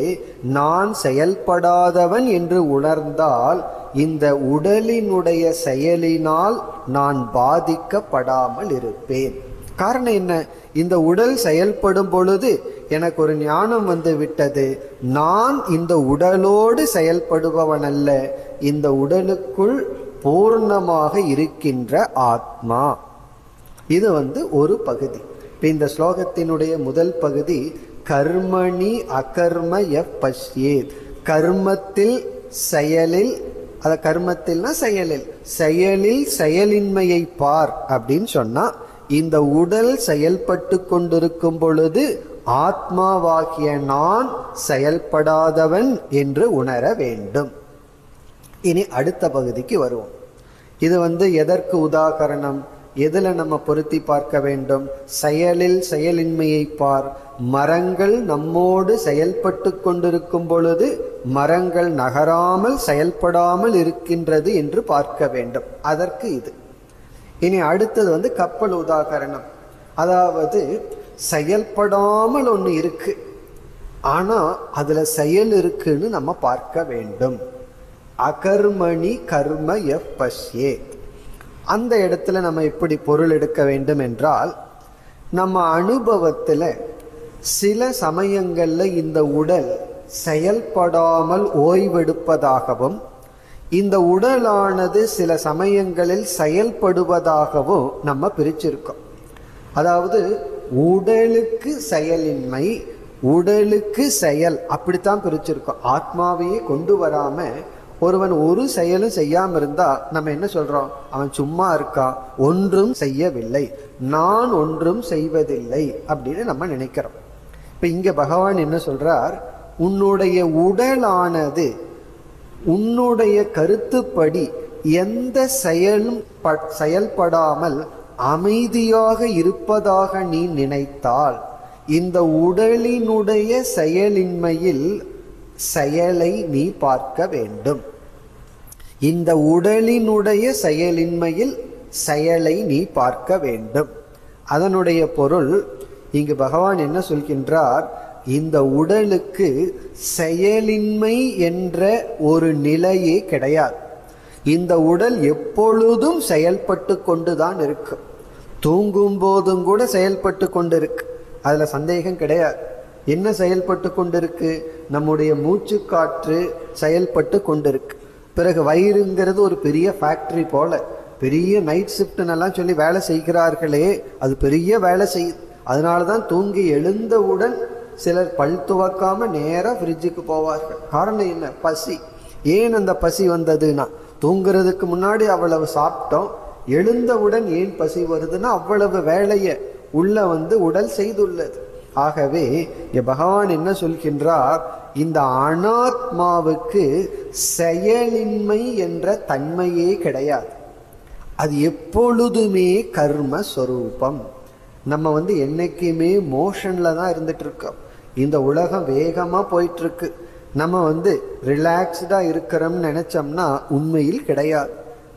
நான் செயல்படாதவன் என்று உணர்ந்தால் இந்த உடலினுடைய செயலினால் நான் பாதிக்கப்படாமல் இருப்பேன். காரணம் என்ன? இந்த உடல் செயல்படும் பொழுது எனக்கு ஒரு ஞானம் வந்து விட்டது. நான் இந்த உடலோடு செயல்படுபவன் அல்ல, இந்த உடலுக்குள் பூர்ணமாக இருக்கின்ற ஆத்மா. இது ஒரு பகுதி. இந்த ஸ்லோகத்தினுடைய முதல் பகுதி கர்மணி அகர்ம பஷ்யேத். கர்மத்தில் செயலில், அத கர்மத்தில்னா செயலில், செயலில் செயலின்மையை பார் அப்படின்னு சொன்னா, இந்த உடல் செயல்பட்டு கொண்டிருக்கும் பொழுது ஆத்மாவாகிய நான் செயல்படாதவன் என்று உணர வேண்டும். இனி அடுத்த பகுதிக்கு வருவோம். இது எதற்கு உதாகரணம்? எதுல நம்ம பொருத்தி பார்க்க வேண்டும்? செயலில் செயலின்மையை பார். மரங்கள் நம்மோடு செயல்பட்டு கொண்டிருக்கும் பொழுது மரங்கள் நகராமல் செயல்படாமல் இருக்கின்றது என்று பார்க்க வேண்டும். அதற்கு இது. இனி அடுத்தது கப்பல் உதாகரணம். அதாவது செயல்படாமல் ஒன்று இருக்கு, ஆனா அதுல செயல் இருக்குன்னு நம்ம பார்க்க வேண்டும். அகர்மணி கர்ம பஷ்யே. அந்த இடத்துல நம்ம எப்படி பொருள் எடுக்க வேண்டும் என்றால், நம்ம அனுபவத்துல சில சமயங்கள்ல இந்த உடல் செயல்படாமல் ஓய்வெடுப்பதாகவும், இந்த உடலானது சில சமயங்களில் செயல்படுவதாகவும் நம்ம பிரிச்சிருக்கோம். அதாவது உடலுக்கு செயலின்மை, உடலுக்கு செயல், அப்படித்தான் பிரிச்சிருக்கோம். ஆத்மாவையே கொண்டு வராம ஒருவன் ஒரு செயலும் செய்யாம இருந்தா நம்ம என்ன சொல்றோம்? அவன் சும்மா இருக்கான், ஒன்றும் செய்யவில்லை, நான் ஒன்றும் செய்வதில்லை அப்படின்னு நம்ம நினைக்கிறோம். இப்ப இங்க பகவான் என்ன சொல்றார்? உன்னுடைய உடலானது உன்னுடைய கருத்துப்படி எந்த செயலும் செயல்படாமல் அமைதியாக இருப்பதாக நீ நினைத்தால், இந்த உடலினுடைய செயலின்மையில் செயலை நீ பார்க்க வேண்டும். இந்த உடலினுடைய செயலின்மையில் செயலை நீ பார்க்க வேண்டும். அதனுடைய பொருள் இங்கு பகவான் என்ன சொல்கின்றார்? இந்த உடலுக்கு செயலின்மை என்ற ஒரு நிலையே கிடையாது. இந்த உடல் எப்பொழுதும் செயல்பட்டு கொண்டுதான் இருக்கு. தூங்கும் போதும் கூட செயல்பட்டு கொண்டு இருக்கு, அதுல சந்தேகம் கிடையாது. என்ன செயல்பட்டு கொண்டிருக்கு? நம்முடைய மூச்சு காற்று செயல்பட்டு கொண்டிருக்கு. பிறகு வயிறுங்கிறது ஒரு பெரிய ஃபேக்டரி போல, பெரிய நைட் ஷிஃப்ட்னெல்லாம் சொல்லி வேலை செய்கிறார்களே, அது பெரிய வேலை செய்யுது. அதனாலதான் தூங்கி எழுந்தவுடன் சிலர் பல் துவக்காம நேரா ஃப்ரிட்ஜுக்கு போவார்கள். காரணம் என்ன? பசி. ஏன் அந்த பசி வந்ததுன்னா, தூங்குறதுக்கு முன்னாடி அவ்வளவு சாப்பிட்டோம், எழுந்தவுடன் ஏன் பசி வருதுன்னா அவ்வளவு வேலையை உள்ள உடல் செய்துள்ளது. ஆகவே பகவான் என்ன சொல்கின்றார்? இந்த அனாத்மாவுக்கு செயலின்மை என்ற தன்மையே கிடையாது. அது எப்பொழுதுமே கர்மஸ்வரூபம். நம்ம என்னைக்குமே மோஷன்ல தான் இருந்துட்டு இருக்கோம். இந்த உலகம் வேகமா போயிட்டு இருக்கு. நம்ம ரிலாக்ஸ்டா இருக்கிறோம்னு நினைச்சோம்னா உண்மையில் கிடையாது.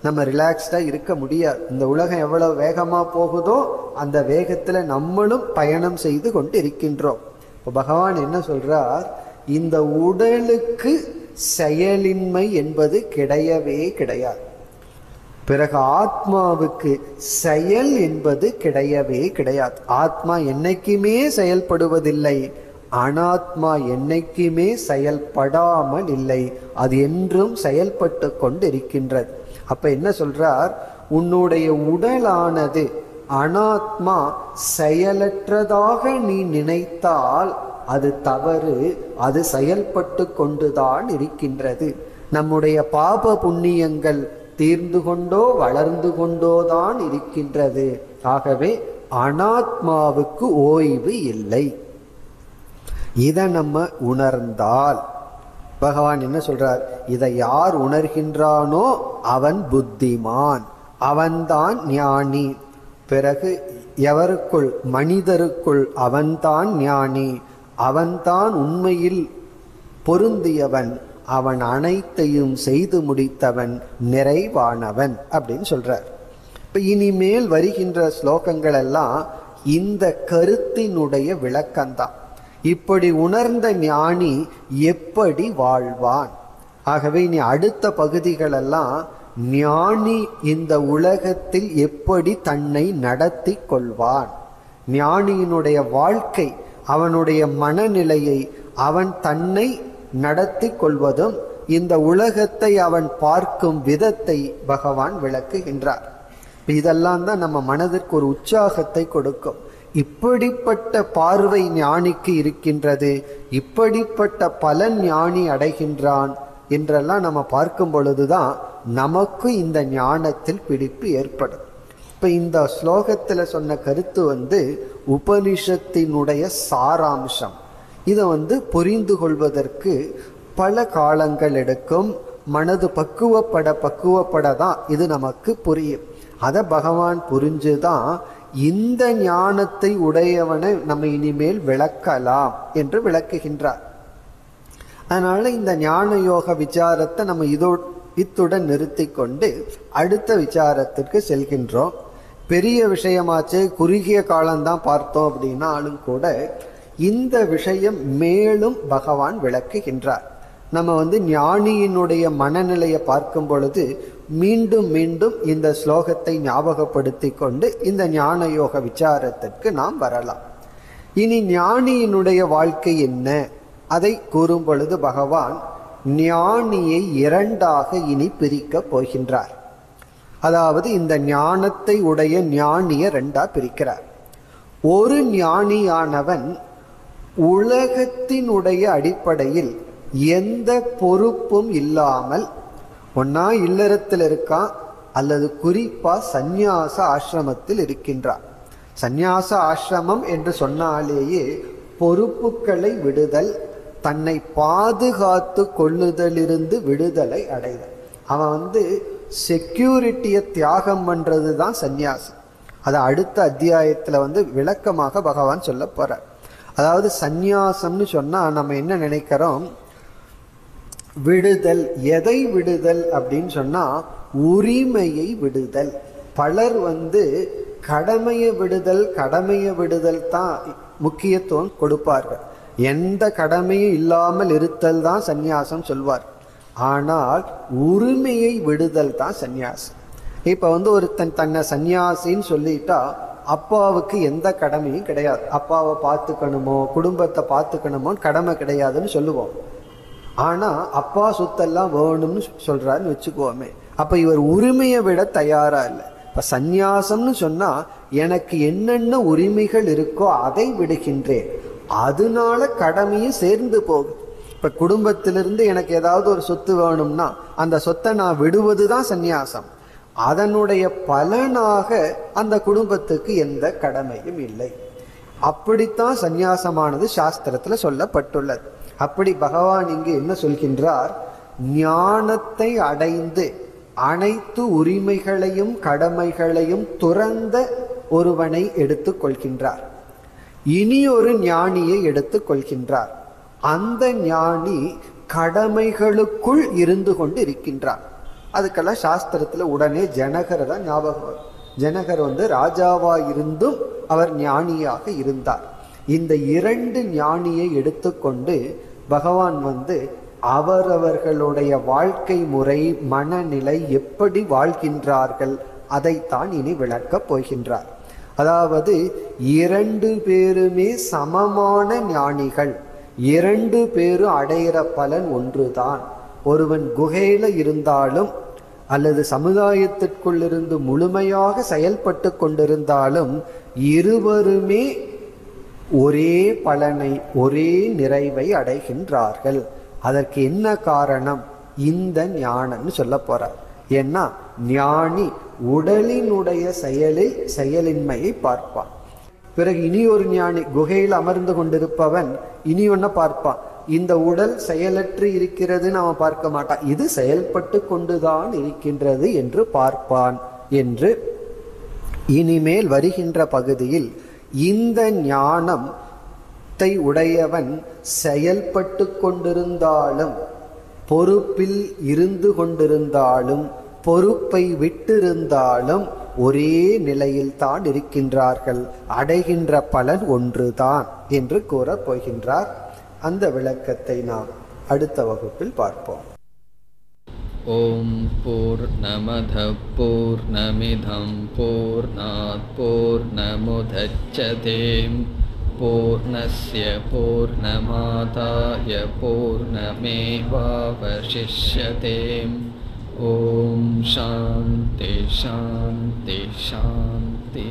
நம்ம ரிலாக்ஸ்டா இருக்க முடியாது. இந்த உலகம் எவ்வளவு வேகமா போகுதோ அந்த வேகத்துல நம்மளும் பயணம் செய்து கொண்டு இருக்கின்றோம். இப்போ பகவான் என்ன சொல்றார்? இந்த உடலுக்கு செயலின்மை என்பது கிடையவே கிடையாது. பிறகு ஆத்மாவுக்கு செயல் என்பது கிடையவே கிடையாது. ஆத்மா என்னைக்குமே செயல்படுவதில்லை, அனாத்மா என்னைக்குமே செயல்படாமல் இல்லை, அது என்றும் செயல்பட்டு கொண்டு இருக்கின்றது. அப்ப என்ன சொல்றார்? உன்னுடைய உடலானது அனாத்மா செயலற்றதாக நீ நினைத்தால் அது தவறு. அது செயல்பட்டு கொண்டுதான் இருக்கின்றது. நம்முடைய பாப புண்ணியங்கள் தீர்ந்து கொண்டோ வளர்ந்து கொண்டோதான் இருக்கின்றது. ஆகவே அனாத்மாவுக்கு ஓய்வு இல்லை. இதை நம்ம உணர்ந்தால், பகவான் என்ன சொல்றார்? இதை யார் உணர்கின்றானோ அவன் புத்திமான், அவன்தான் ஞானி. பிறகு எவருக்குள்? மனிதருக்குள் அவன்தான் ஞானி, அவன்தான் உண்மையில் பொருந்தியவன், அவன் அனைத்தையும் செய்து முடித்தவன், நிறைவானவன் அப்படின்னு சொல்றார். இப்ப இனிமேல் வருகின்ற ஸ்லோகங்கள் எல்லாம் இந்த கருத்தினுடைய விளக்கம்தான். இப்படி உணர்ந்த ஞானி எப்படி வாழ்வான்? ஆகவே இனி அடுத்த பகுதிகள் எல்லாம் ஞானி இந்த உலகத்தில் எப்படி தன்னை நடத்தி கொள்வான், ஞானியினுடைய வாழ்க்கை, அவனுடைய மனநிலையை, அவன் தன்னை நடத்தி கொள்வதும், இந்த உலகத்தை அவன் பார்க்கும் விதத்தை பகவான் விளக்குகின்றார். இதெல்லாம் தான் நம்ம மனதிற்கு ஒரு உற்சாகத்தை கொடுக்கும். இப்படிப்பட்ட பார்வை ஞானிக்கு இருக்கின்றது, இப்படிப்பட்ட பலன் ஞானி அடைகின்றான் என்றெல்லாம் நம்ம பார்க்கும் பொழுதுதான் நமக்கு இந்த ஞானத்தில் பிடிப்பு ஏற்படும். இப்ப இந்த ஸ்லோகத்துல சொன்ன கருத்து உபனிஷத்தினுடைய சாராம்சம். இதை புரிந்து கொள்வதற்கு பல காலங்கள் எடுக்கும். மனது பக்குவப்பட தான் இது நமக்கு புரியும். அதை பகவான் புரிஞ்சுதான் இந்த ஞானத்தை உடையவனை நம்ம இனிமேல் விளக்கலாம் என்று விளக்குகின்றார். அதனால இந்த ஞான யோக விசாரத்தை நம்ம இத்துடன் நிறுத்தி கொண்டு அடுத்த விசாரத்திற்கு செல்கின்றோம். பெரிய விஷயமாச்சு, குறுகிய காலம்தான் பார்த்தோம் அப்படின்னாலும் கூட இந்த விஷயம் மேலும் பகவான் விளக்குகின்றார். நம்ம ஞானியினுடைய மனநிலையை பார்க்கும் பொழுது மீண்டும் மீண்டும் இந்த ஸ்லோகத்தை ஞாபகப்படுத்தி கொண்டு இந்த ஞான யோக விசாரத்திற்கு நாம் வரலாம். இனி ஞானியினுடைய வாழ்க்கை என்ன, அதை கூறும் பொழுது பகவான் ஞானியை இரண்டாக இனி பிரிக்க போகின்றார். அதாவது இந்த ஞானத்தை உடைய ஞானியை ரெண்டா பிரிக்கிறார். ஒரு ஞானியானவன் உலகத்தினுடைய அடிப்படையில் எந்த பொறுப்பும் இல்லாமல் ஒன்னா இல்லறத்தில் இருக்கான் அல்லது குறிப்பா சந்நியாச ஆசிரமத்தில் இருக்கின்றான். சந்நியாச ஆசிரமம் என்று சொன்னாலேயே பொறுப்புகளை விடுதல், தன்னை பாதுகாத்து கொள்ளுதலிருந்து விடுதலை அடைதல். அவன் செக்யூரிட்டியை தியாகம் பண்றது தான் சந்நியாசம். அதை அடுத்த அத்தியாயத்துல விளக்கமாக பகவான் சொல்ல போறார். அதாவது சந்நியாசம்னு சொன்னா நம்ம என்ன நினைக்கிறோம்? விடுதல். எதை விடுதல் அப்படின்னு சொன்னா உரிமையை விடுதல். பலர் கடமையை விடுதல் தான் முக்கியத்துவம் கொடுப்பார்கள். எந்த கடமையும் இல்லாமல் இருத்தல் தான் சந்நியாசம் சொல்வார். ஆனால் உரிமையை விடுதல் தான் சந்நியாசம். இப்ப ஒருத்தன் தன்னை சந்நியாசின்னு சொல்லிட்டா அப்பாவுக்கு எந்த கடமையும் கிடையாது. அப்பாவை பார்த்துக்கணுமோ குடும்பத்தை பார்த்துக்கணுமோ கடமை கிடையாதுன்னு சொல்லுவோம். ஆனா அப்பா சொத்தெல்லாம் வேணும்னு சொல்றாருன்னு வச்சுக்குவோமே, அப்ப இவர் உரிமையை விட தயாரா இல்லை. இப்ப சந்நியாசம்னு சொன்னா எனக்கு என்னென்ன உரிமைகள் இருக்கோ அதை விடுகின்றேன், அதனால கடமையும் சேர்ந்து போகுது. இப்ப குடும்பத்திலிருந்து எனக்கு ஏதாவது ஒரு சொத்து வேணும்னா அந்த சொத்தை நான் விடுவதுதான் சந்நியாசம். அதனுடைய பலனாக அந்த குடும்பத்துக்கு எந்த கடமையும் இல்லை. அப்படித்தான் சந்நியாசமானது சாஸ்திரத்துல சொல்லப்பட்டுள்ளது. அப்படி பகவான் இங்கு என்ன சொல்கின்றார், ஞானத்தை அடைந்து அனைத்து உரிமைகளையும் கடமைகளையும் துறந்த ஒருவனை எடுத்துக் கொள்கின்றார். இனி ஒரு ஞானியை எடுத்துக் கொள்கின்றார். அந்த ஞானி கடமைகளுக்குள் இருந்து கொண்டு இருக்கின்றார். அதுக்கெல்லாம் சாஸ்திரத்துல உடனே ஜனகர் தான் ஞாபகம் வரும். ஜனகர் ராஜாவா இருந்தும் அவர் ஞானியாக இருந்தார். இந்த இரண்டு ஞானியை எடுத்துக்கொண்டு பகவான் அவரவர்களுடைய வாழ்க்கை முறை மனநிலை எப்படி வாழ்கின்றார்கள் அதைத்தான் இனி விளக்கப் போகின்றார். அதாவது இரண்டு பேருமே சமமான ஞானிகள், இரண்டு பேரும் அடையிற பலன் ஒன்றுதான். ஒருவன் குகையில இருந்தாலும் அல்லது சமுதாயத்திற்குள் இருந்து முழுமையாக செயல்பட்டு கொண்டிருந்தாலும் இருவருமே ஒரே பலனை ஒரே நிறைவை அடைகின்றார்கள். அதற்கு என்ன காரணம்? இந்த ஞானம்னு சொல்ல போறார். ஏன்னா ஞானி உடலினுடைய செயலின்மையை பார்ப்பான். பிறகு இனி ஒரு ஞானி குகையில் அமர்ந்து கொண்டிருப்பவன் இனி ஒன்ன பார்ப்பான். இந்த உடல் செயலற்று இருக்கிறதுன்னு அவன் பார்க்க மாட்டான், இது செயல்பட்டு கொண்டுதான் இருக்கின்றது என்று பார்ப்பான். என்று இனிமேல் வருகின்ற பகுதியில் இந்த ஞானத்தை உடையவன் செயல்பட்டு கொண்டிருந்தாலும் பொறுப்பில் இருந்து கொண்டிருந்தாலும் பொறுப்பை விட்டிருந்தாலும் ஒரே நிலையில் தான் இருக்கின்றார்கள், அடைகின்ற பலன் ஒன்றுதான் என்று கூறப் போகின்றார். அந்த விளக்கத்தை நாம் அடுத்த வகுப்பில் பார்ப்போம். ஓம் பூர்ணமத பூர்ணமிதம் பூர்ணாத் பூர்ணமுதச்யதே பூர்ணஸ்ய பூர்ணமாதாய பூர்ணமேவாவசிஷ்யதே. ஓம் சாந்தி சாந்தி சாந்தி.